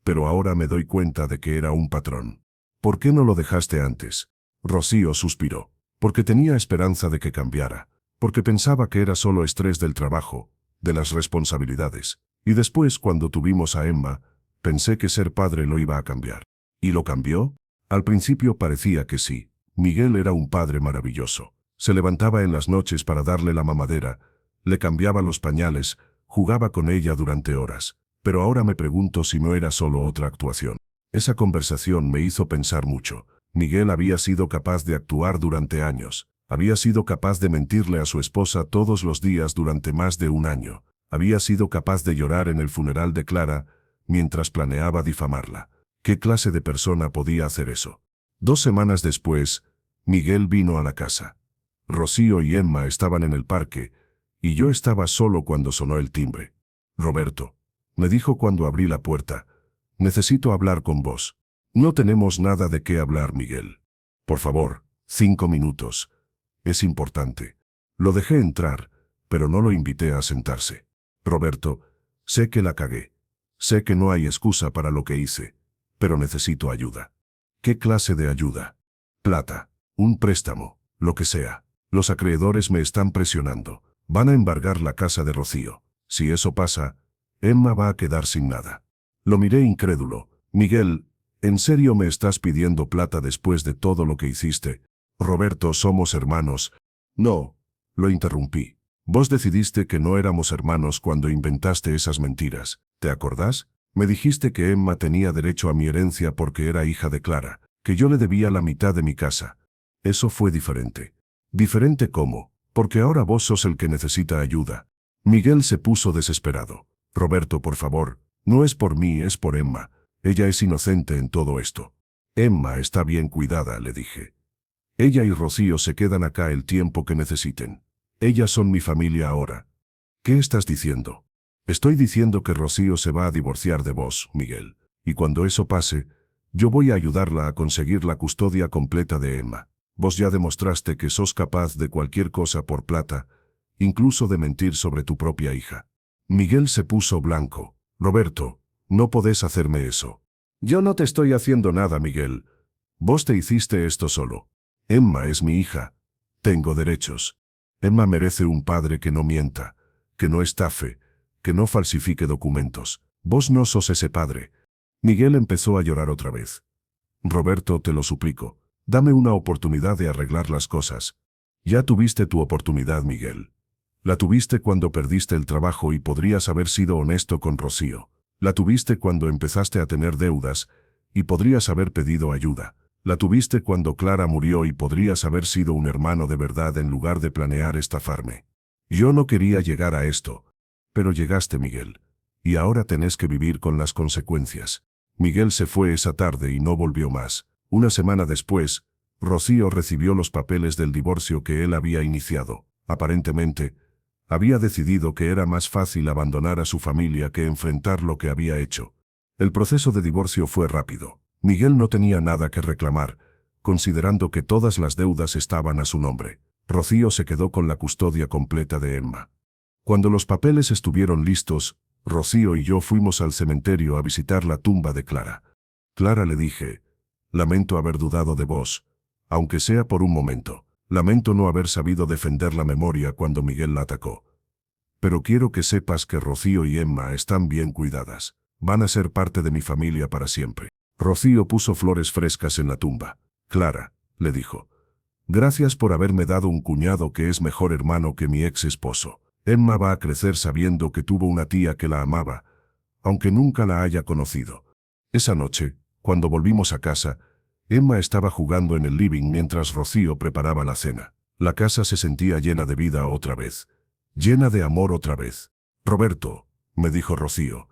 Pero ahora me doy cuenta de que era un patrón. ¿Por qué no lo dejaste antes? Rocío suspiró. Porque tenía esperanza de que cambiara. Porque pensaba que era solo estrés del trabajo, de las responsabilidades. Y después, cuando tuvimos a Emma, pensé que ser padre lo iba a cambiar. ¿Y lo cambió? Al principio parecía que sí. Miguel era un padre maravilloso. Se levantaba en las noches para darle la mamadera, le cambiaba los pañales, jugaba con ella durante horas. Pero ahora me pregunto si no era solo otra actuación. Esa conversación me hizo pensar mucho. Miguel había sido capaz de actuar durante años. Había sido capaz de mentirle a su esposa todos los días durante más de un año. Había sido capaz de llorar en el funeral de Clara mientras planeaba difamarla. ¿Qué clase de persona podía hacer eso? 2 semanas después, Miguel vino a la casa. Rocío y Emma estaban en el parque, y yo estaba solo cuando sonó el timbre. Roberto, me dijo cuando abrí la puerta, necesito hablar con vos. No tenemos nada de qué hablar, Miguel. Por favor, 5 minutos. Es importante. Lo dejé entrar, pero no lo invité a sentarse. Roberto, sé que la cagué. Sé que no hay excusa para lo que hice, pero necesito ayuda. ¿Qué clase de ayuda? Plata, un préstamo, lo que sea. Los acreedores me están presionando. Van a embargar la casa de Rocío. Si eso pasa, Emma va a quedar sin nada. Lo miré incrédulo. Miguel, ¿en serio me estás pidiendo plata después de todo lo que hiciste? Roberto, somos hermanos. No, lo interrumpí. Vos decidiste que no éramos hermanos cuando inventaste esas mentiras. ¿Te acordás? Me dijiste que Emma tenía derecho a mi herencia porque era hija de Clara, que yo le debía la mitad de mi casa. Eso fue diferente. ¿Diferente cómo? Porque ahora vos sos el que necesita ayuda. Miguel se puso desesperado. Roberto, por favor, no es por mí, es por Emma. Ella es inocente en todo esto. Emma está bien cuidada, le dije. Ella y Rocío se quedan acá el tiempo que necesiten. Ellas son mi familia ahora. ¿Qué estás diciendo? Estoy diciendo que Rocío se va a divorciar de vos, Miguel. Y cuando eso pase, yo voy a ayudarla a conseguir la custodia completa de Emma. Vos ya demostraste que sos capaz de cualquier cosa por plata, incluso de mentir sobre tu propia hija. Miguel se puso blanco. Roberto, no podés hacerme eso. Yo no te estoy haciendo nada, Miguel. Vos te hiciste esto solo. Emma es mi hija. Tengo derechos. Emma merece un padre que no mienta, que no estafe, que no falsifique documentos. Vos no sos ese padre. Miguel empezó a llorar otra vez. Roberto, te lo suplico. Dame una oportunidad de arreglar las cosas. Ya tuviste tu oportunidad, Miguel. La tuviste cuando perdiste el trabajo y podrías haber sido honesto con Rocío. La tuviste cuando empezaste a tener deudas y podrías haber pedido ayuda. La tuviste cuando Clara murió y podrías haber sido un hermano de verdad en lugar de planear estafarme. Yo no quería llegar a esto, pero llegaste, Miguel. Y ahora tenés que vivir con las consecuencias. Miguel se fue esa tarde y no volvió más. Una semana después, Rocío recibió los papeles del divorcio que él había iniciado. Aparentemente, había decidido que era más fácil abandonar a su familia que enfrentar lo que había hecho. El proceso de divorcio fue rápido. Miguel no tenía nada que reclamar, considerando que todas las deudas estaban a su nombre. Rocío se quedó con la custodia completa de Emma. Cuando los papeles estuvieron listos, Rocío y yo fuimos al cementerio a visitar la tumba de Clara. Clara, le dije, lamento haber dudado de vos, aunque sea por un momento. Lamento no haber sabido defender la memoria cuando Miguel la atacó. Pero quiero que sepas que Rocío y Emma están bien cuidadas. Van a ser parte de mi familia para siempre. Rocío puso flores frescas en la tumba. Clara, le dijo, gracias por haberme dado un cuñado que es mejor hermano que mi ex esposo. Emma va a crecer sabiendo que tuvo una tía que la amaba, aunque nunca la haya conocido. Esa noche, cuando volvimos a casa, Emma estaba jugando en el living mientras Rocío preparaba la cena. La casa se sentía llena de vida otra vez, llena de amor otra vez. Roberto, me dijo Rocío,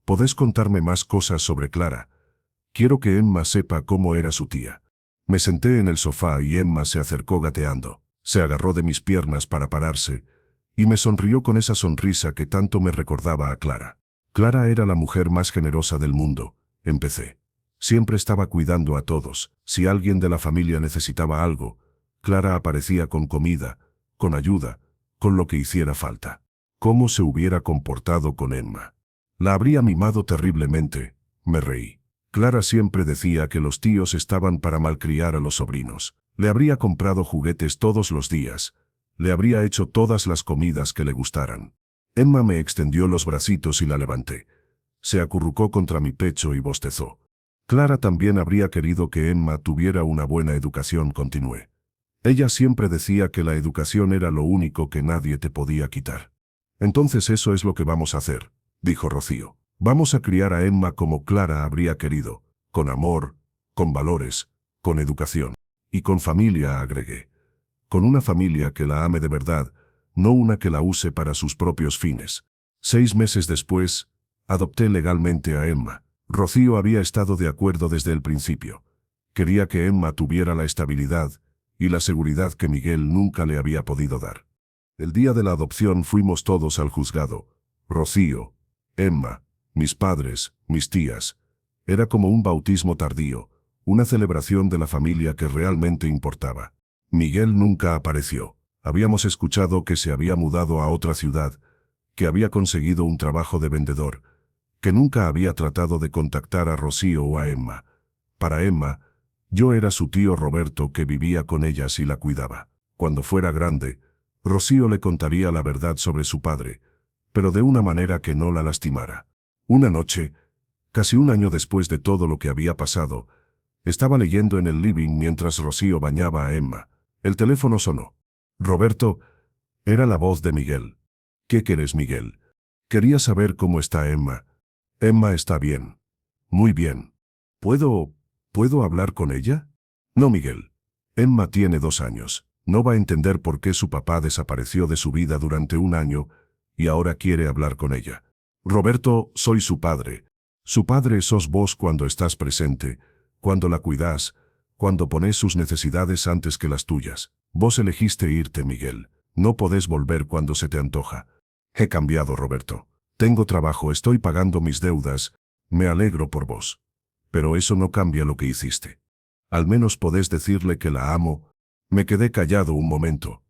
¿podés contarme más cosas sobre Clara? Quiero que Emma sepa cómo era su tía. Me senté en el sofá y Emma se acercó gateando. Se agarró de mis piernas para pararse y me sonrió con esa sonrisa que tanto me recordaba a Clara. Clara era la mujer más generosa del mundo, empecé. Siempre estaba cuidando a todos. Si alguien de la familia necesitaba algo, Clara aparecía con comida, con ayuda, con lo que hiciera falta. ¿Cómo se hubiera comportado con Emma? La habría mimado terriblemente, me reí. Clara siempre decía que los tíos estaban para malcriar a los sobrinos. Le habría comprado juguetes todos los días. Le habría hecho todas las comidas que le gustaran. Emma me extendió los bracitos y la levanté. Se acurrucó contra mi pecho y bostezó. Clara también habría querido que Emma tuviera una buena educación, continué. Ella siempre decía que la educación era lo único que nadie te podía quitar. Entonces eso es lo que vamos a hacer, dijo Rocío. Vamos a criar a Emma como Clara habría querido, con amor, con valores, con educación. Y con familia, agregué. Con una familia que la ame de verdad, no una que la use para sus propios fines. 6 meses después, adopté legalmente a Emma. Rocío había estado de acuerdo desde el principio. Quería que Emma tuviera la estabilidad y la seguridad que Miguel nunca le había podido dar. El día de la adopción fuimos todos al juzgado. Rocío, Emma, mis padres, mis tías. Era como un bautismo tardío, una celebración de la familia que realmente importaba. Miguel nunca apareció. Habíamos escuchado que se había mudado a otra ciudad, que había conseguido un trabajo de vendedor, que nunca había tratado de contactar a Rocío o a Emma. Para Emma, yo era su tío Roberto que vivía con ellas y la cuidaba. Cuando fuera grande, Rocío le contaría la verdad sobre su padre, pero de una manera que no la lastimara. Una noche, casi un año después de todo lo que había pasado, estaba leyendo en el living mientras Rocío bañaba a Emma. El teléfono sonó. Roberto, era la voz de Miguel. ¿Qué quieres, Miguel? Quería saber cómo está Emma. Emma está bien. Muy bien. ¿Puedo hablar con ella? No, Miguel. Emma tiene 2 años. No va a entender por qué su papá desapareció de su vida durante un año y ahora quiere hablar con ella. Roberto, soy su padre. Su padre sos vos cuando estás presente, cuando la cuidás, cuando pones sus necesidades antes que las tuyas. Vos elegiste irte, Miguel. No podés volver cuando se te antoja. He cambiado, Roberto. Tengo trabajo, estoy pagando mis deudas. Me alegro por vos. Pero eso no cambia lo que hiciste. Al menos podés decirle que la amo. Me quedé callado un momento.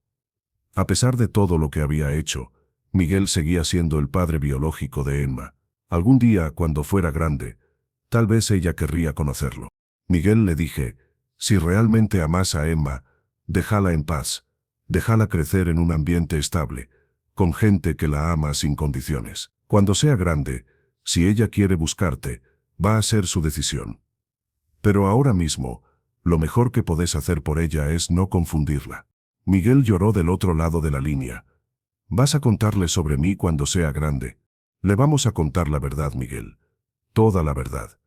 A pesar de todo lo que había hecho, Miguel seguía siendo el padre biológico de Emma. Algún día, cuando fuera grande, tal vez ella querría conocerlo. Miguel, le dije, si realmente amás a Emma, déjala en paz. Déjala crecer en un ambiente estable, con gente que la ama sin condiciones. Cuando sea grande, si ella quiere buscarte, va a ser su decisión. Pero ahora mismo, lo mejor que podés hacer por ella es no confundirla. Miguel lloró del otro lado de la línea. Vas a contarle sobre mí cuando sea grande. Le vamos a contar la verdad, Miguel. Toda la verdad.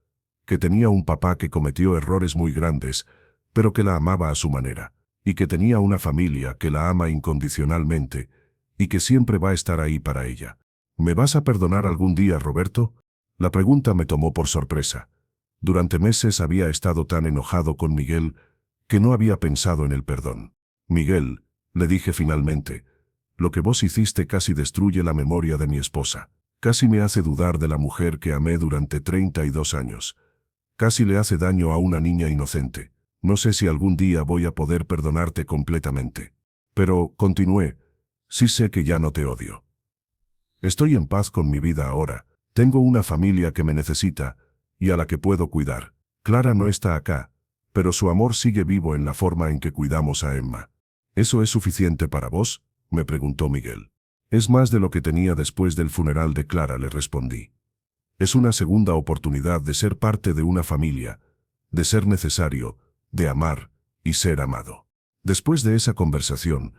Que tenía un papá que cometió errores muy grandes, pero que la amaba a su manera. Y que tenía una familia que la ama incondicionalmente, y que siempre va a estar ahí para ella. ¿Me vas a perdonar algún día, Roberto? La pregunta me tomó por sorpresa. Durante meses había estado tan enojado con Miguel que no había pensado en el perdón. Miguel, le dije finalmente, lo que vos hiciste casi destruye la memoria de mi esposa. Casi me hace dudar de la mujer que amé durante 32 años. Casi le hace daño a una niña inocente. No sé si algún día voy a poder perdonarte completamente. Pero, continué, sí sé que ya no te odio. Estoy en paz con mi vida ahora. Tengo una familia que me necesita y a la que puedo cuidar. Clara no está acá, pero su amor sigue vivo en la forma en que cuidamos a Emma. ¿Eso es suficiente para vos?, me preguntó Miguel. Es más de lo que tenía después del funeral de Clara, le respondí. Es una segunda oportunidad de ser parte de una familia, de ser necesario, de amar y ser amado. Después de esa conversación,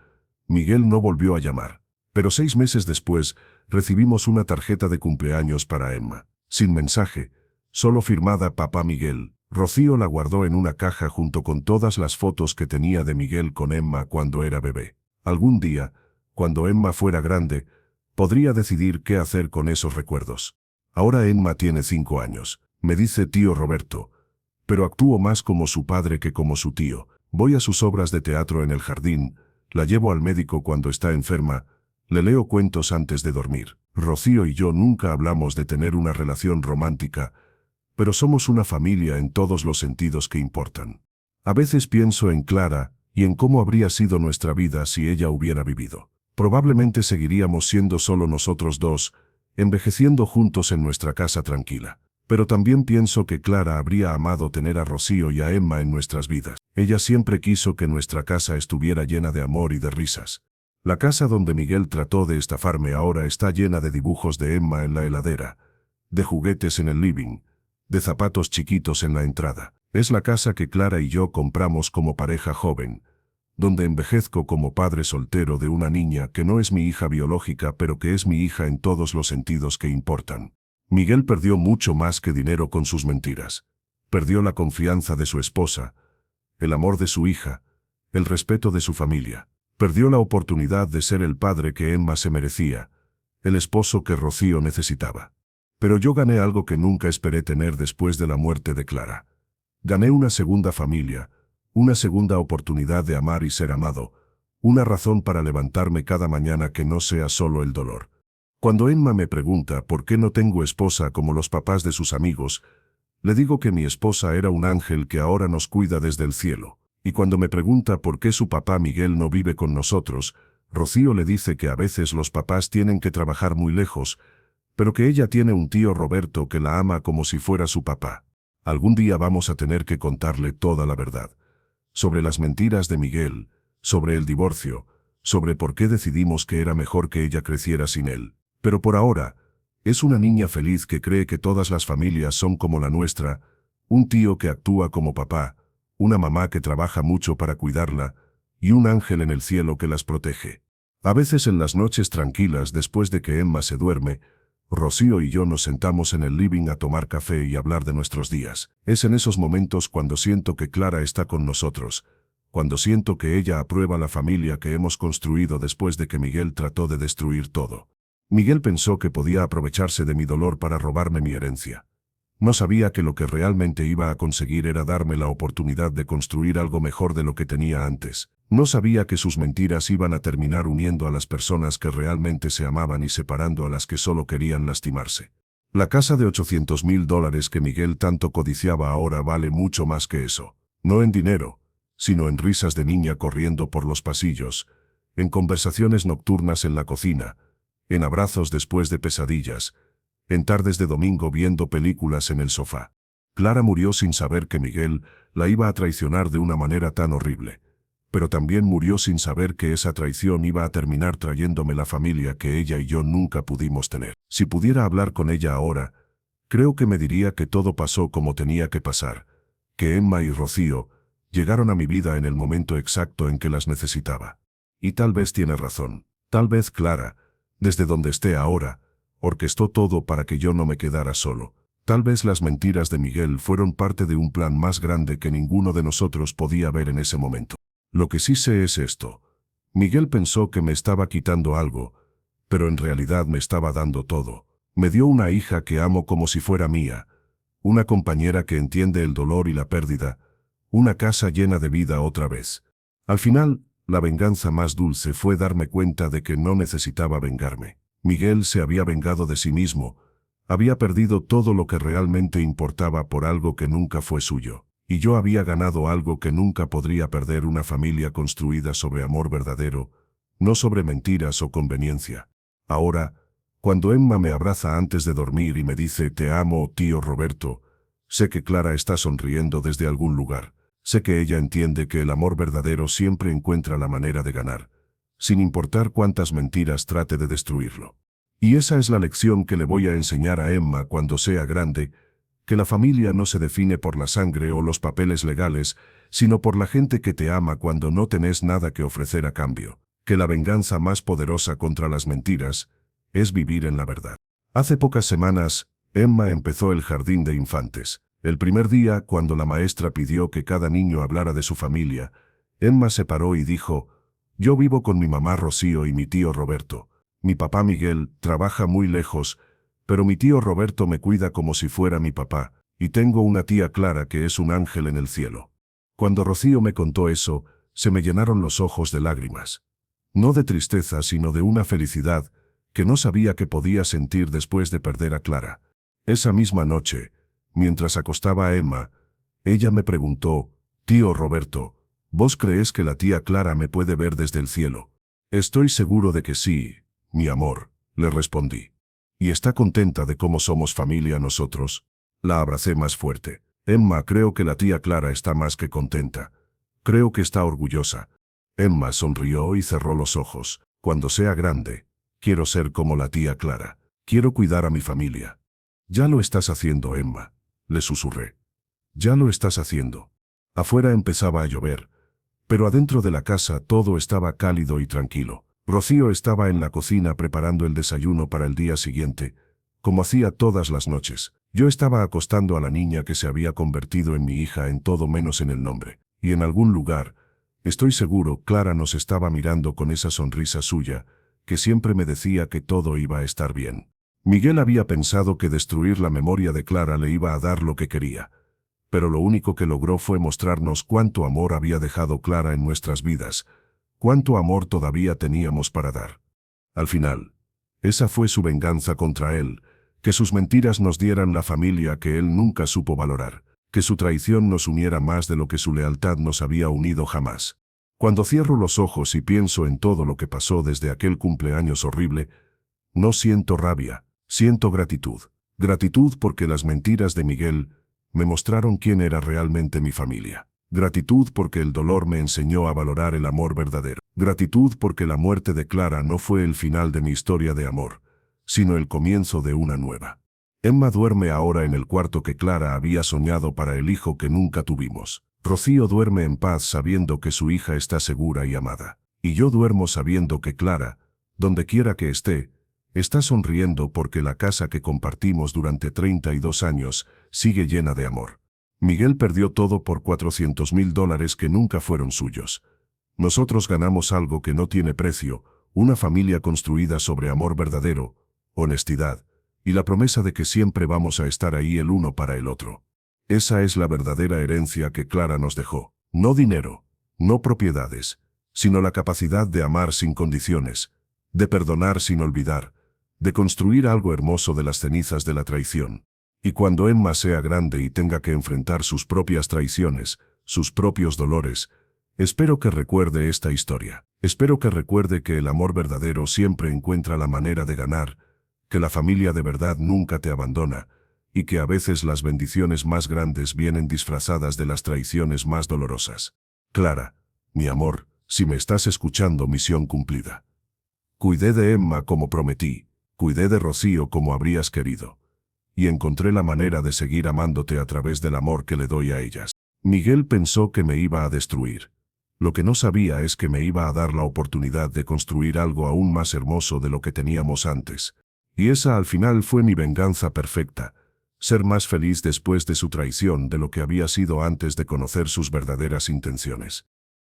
Miguel no volvió a llamar, pero 6 meses después recibimos una tarjeta de cumpleaños para Emma, sin mensaje, solo firmada Papá Miguel. Rocío la guardó en una caja junto con todas las fotos que tenía de Miguel con Emma cuando era bebé. Algún día, cuando Emma fuera grande, podría decidir qué hacer con esos recuerdos. Ahora Emma tiene 5 años, me dice tío Roberto, pero actúo más como su padre que como su tío. Voy a sus obras de teatro en el jardín, la llevo al médico cuando está enferma, le leo cuentos antes de dormir. Rocío y yo nunca hablamos de tener una relación romántica, pero somos una familia en todos los sentidos que importan. A veces pienso en Clara y en cómo habría sido nuestra vida si ella hubiera vivido. Probablemente seguiríamos siendo solo nosotros dos, envejeciendo juntos en nuestra casa tranquila. Pero también pienso que Clara habría amado tener a Rocío y a Emma en nuestras vidas. Ella siempre quiso que nuestra casa estuviera llena de amor y de risas. La casa donde Miguel trató de estafarme ahora está llena de dibujos de Emma en la heladera, de juguetes en el living, de zapatos chiquitos en la entrada. Es la casa que Clara y yo compramos como pareja joven, donde envejezco como padre soltero de una niña que no es mi hija biológica, pero que es mi hija en todos los sentidos que importan. Miguel perdió mucho más que dinero con sus mentiras. Perdió la confianza de su esposa, el amor de su hija, el respeto de su familia. Perdió la oportunidad de ser el padre que Emma se merecía, el esposo que Rocío necesitaba. Pero yo gané algo que nunca esperé tener después de la muerte de Clara. Gané una segunda familia, una segunda oportunidad de amar y ser amado, una razón para levantarme cada mañana que no sea solo el dolor. Cuando Emma me pregunta por qué no tengo esposa como los papás de sus amigos, le digo que mi esposa era un ángel que ahora nos cuida desde el cielo. Y cuando me pregunta por qué su papá Miguel no vive con nosotros, Rocío le dice que a veces los papás tienen que trabajar muy lejos, pero que ella tiene un tío Roberto que la ama como si fuera su papá. Algún día vamos a tener que contarle toda la verdad. Sobre las mentiras de Miguel, sobre el divorcio, sobre por qué decidimos que era mejor que ella creciera sin él. Pero por ahora, es una niña feliz que cree que todas las familias son como la nuestra, un tío que actúa como papá, una mamá que trabaja mucho para cuidarla, y un ángel en el cielo que las protege. A veces en las noches tranquilas después de que Emma se duerme, Rocío y yo nos sentamos en el living a tomar café y hablar de nuestros días. Es en esos momentos cuando siento que Clara está con nosotros, cuando siento que ella aprueba la familia que hemos construido después de que Miguel trató de destruir todo. Miguel pensó que podía aprovecharse de mi dolor para robarme mi herencia. No sabía que lo que realmente iba a conseguir era darme la oportunidad de construir algo mejor de lo que tenía antes. No sabía que sus mentiras iban a terminar uniendo a las personas que realmente se amaban y separando a las que solo querían lastimarse. La casa de $800,000 que Miguel tanto codiciaba ahora vale mucho más que eso. No en dinero, sino en risas de niña corriendo por los pasillos, en conversaciones nocturnas en la cocina, en abrazos después de pesadillas, en tardes de domingo viendo películas en el sofá. Clara murió sin saber que Miguel la iba a traicionar de una manera tan horrible. Pero también murió sin saber que esa traición iba a terminar trayéndome la familia que ella y yo nunca pudimos tener. Si pudiera hablar con ella ahora, creo que me diría que todo pasó como tenía que pasar, que Emma y Rocío llegaron a mi vida en el momento exacto en que las necesitaba. Y tal vez tiene razón. Tal vez Clara, desde donde esté ahora, orquestó todo para que yo no me quedara solo. Tal vez las mentiras de Miguel fueron parte de un plan más grande que ninguno de nosotros podía ver en ese momento. Lo que sí sé es esto. Miguel pensó que me estaba quitando algo, pero en realidad me estaba dando todo. Me dio una hija que amo como si fuera mía, una compañera que entiende el dolor y la pérdida, una casa llena de vida otra vez. Al final, la venganza más dulce fue darme cuenta de que no necesitaba vengarme. Miguel se había vengado de sí mismo, había perdido todo lo que realmente importaba por algo que nunca fue suyo. Y yo había ganado algo que nunca podría perder: una familia construida sobre amor verdadero, no sobre mentiras o conveniencia. Ahora, cuando Emma me abraza antes de dormir y me dice «Te amo, tío Roberto», sé que Clara está sonriendo desde algún lugar. Sé que ella entiende que el amor verdadero siempre encuentra la manera de ganar, sin importar cuántas mentiras trate de destruirlo. Y esa es la lección que le voy a enseñar a Emma cuando sea grande, que la familia no se define por la sangre o los papeles legales, sino por la gente que te ama cuando no tenés nada que ofrecer a cambio. Que la venganza más poderosa contra las mentiras es vivir en la verdad. Hace pocas semanas, Emma empezó el jardín de infantes. El primer día, cuando la maestra pidió que cada niño hablara de su familia, Emma se paró y dijo: «Yo vivo con mi mamá Rocío y mi tío Roberto. Mi papá Miguel trabaja muy lejos, pero mi tío Roberto me cuida como si fuera mi papá, y tengo una tía Clara que es un ángel en el cielo». Cuando Rocío me contó eso, se me llenaron los ojos de lágrimas. No de tristeza, sino de una felicidad que no sabía que podía sentir después de perder a Clara. Esa misma noche, mientras acostaba a Emma, ella me preguntó: «Tío Roberto, ¿vos crees que la tía Clara me puede ver desde el cielo?». «Estoy seguro de que sí, mi amor», le respondí. «¿Y está contenta de cómo somos familia nosotros?». La abracé más fuerte. «Emma, creo que la tía Clara está más que contenta. Creo que está orgullosa». Emma sonrió y cerró los ojos. «Cuando sea grande, quiero ser como la tía Clara. Quiero cuidar a mi familia». «Ya lo estás haciendo, Emma», le susurré. Ya lo estás haciendo. Afuera empezaba a llover, pero adentro de la casa todo estaba cálido y tranquilo. Rocío estaba en la cocina preparando el desayuno para el día siguiente, como hacía todas las noches. Yo estaba acostando a la niña que se había convertido en mi hija en todo menos en el nombre. Y en algún lugar, estoy seguro, Clara nos estaba mirando con esa sonrisa suya, que siempre me decía que todo iba a estar bien. Miguel había pensado que destruir la memoria de Clara le iba a dar lo que quería, pero lo único que logró fue mostrarnos cuánto amor había dejado Clara en nuestras vidas, cuánto amor todavía teníamos para dar. Al final, esa fue su venganza contra él, que sus mentiras nos dieran la familia que él nunca supo valorar, que su traición nos uniera más de lo que su lealtad nos había unido jamás. Cuando cierro los ojos y pienso en todo lo que pasó desde aquel cumpleaños horrible, no siento rabia, siento gratitud. Gratitud porque las mentiras de Miguel me mostraron quién era realmente mi familia. Gratitud porque el dolor me enseñó a valorar el amor verdadero. Gratitud porque la muerte de Clara no fue el final de mi historia de amor, sino el comienzo de una nueva. Emma duerme ahora en el cuarto que Clara había soñado para el hijo que nunca tuvimos. Rocío duerme en paz sabiendo que su hija está segura y amada. Y yo duermo sabiendo que Clara, donde quiera que esté, está sonriendo porque la casa que compartimos durante 32 años sigue llena de amor. Miguel perdió todo por $400,000 que nunca fueron suyos. Nosotros ganamos algo que no tiene precio, una familia construida sobre amor verdadero, honestidad, y la promesa de que siempre vamos a estar ahí el uno para el otro. Esa es la verdadera herencia que Clara nos dejó. No dinero, no propiedades, sino la capacidad de amar sin condiciones, de perdonar sin olvidar, de construir algo hermoso de las cenizas de la traición. Y cuando Emma sea grande y tenga que enfrentar sus propias traiciones, sus propios dolores, espero que recuerde esta historia. Espero que recuerde que el amor verdadero siempre encuentra la manera de ganar, que la familia de verdad nunca te abandona, y que a veces las bendiciones más grandes vienen disfrazadas de las traiciones más dolorosas. Clara, mi amor, si me estás escuchando, misión cumplida. Cuidé de Emma como prometí, cuidé de Rocío como habrías querido, y encontré la manera de seguir amándote a través del amor que le doy a ellas. Miguel pensó que me iba a destruir. Lo que no sabía es que me iba a dar la oportunidad de construir algo aún más hermoso de lo que teníamos antes. Y esa al final fue mi venganza perfecta, ser más feliz después de su traición de lo que había sido antes de conocer sus verdaderas intenciones.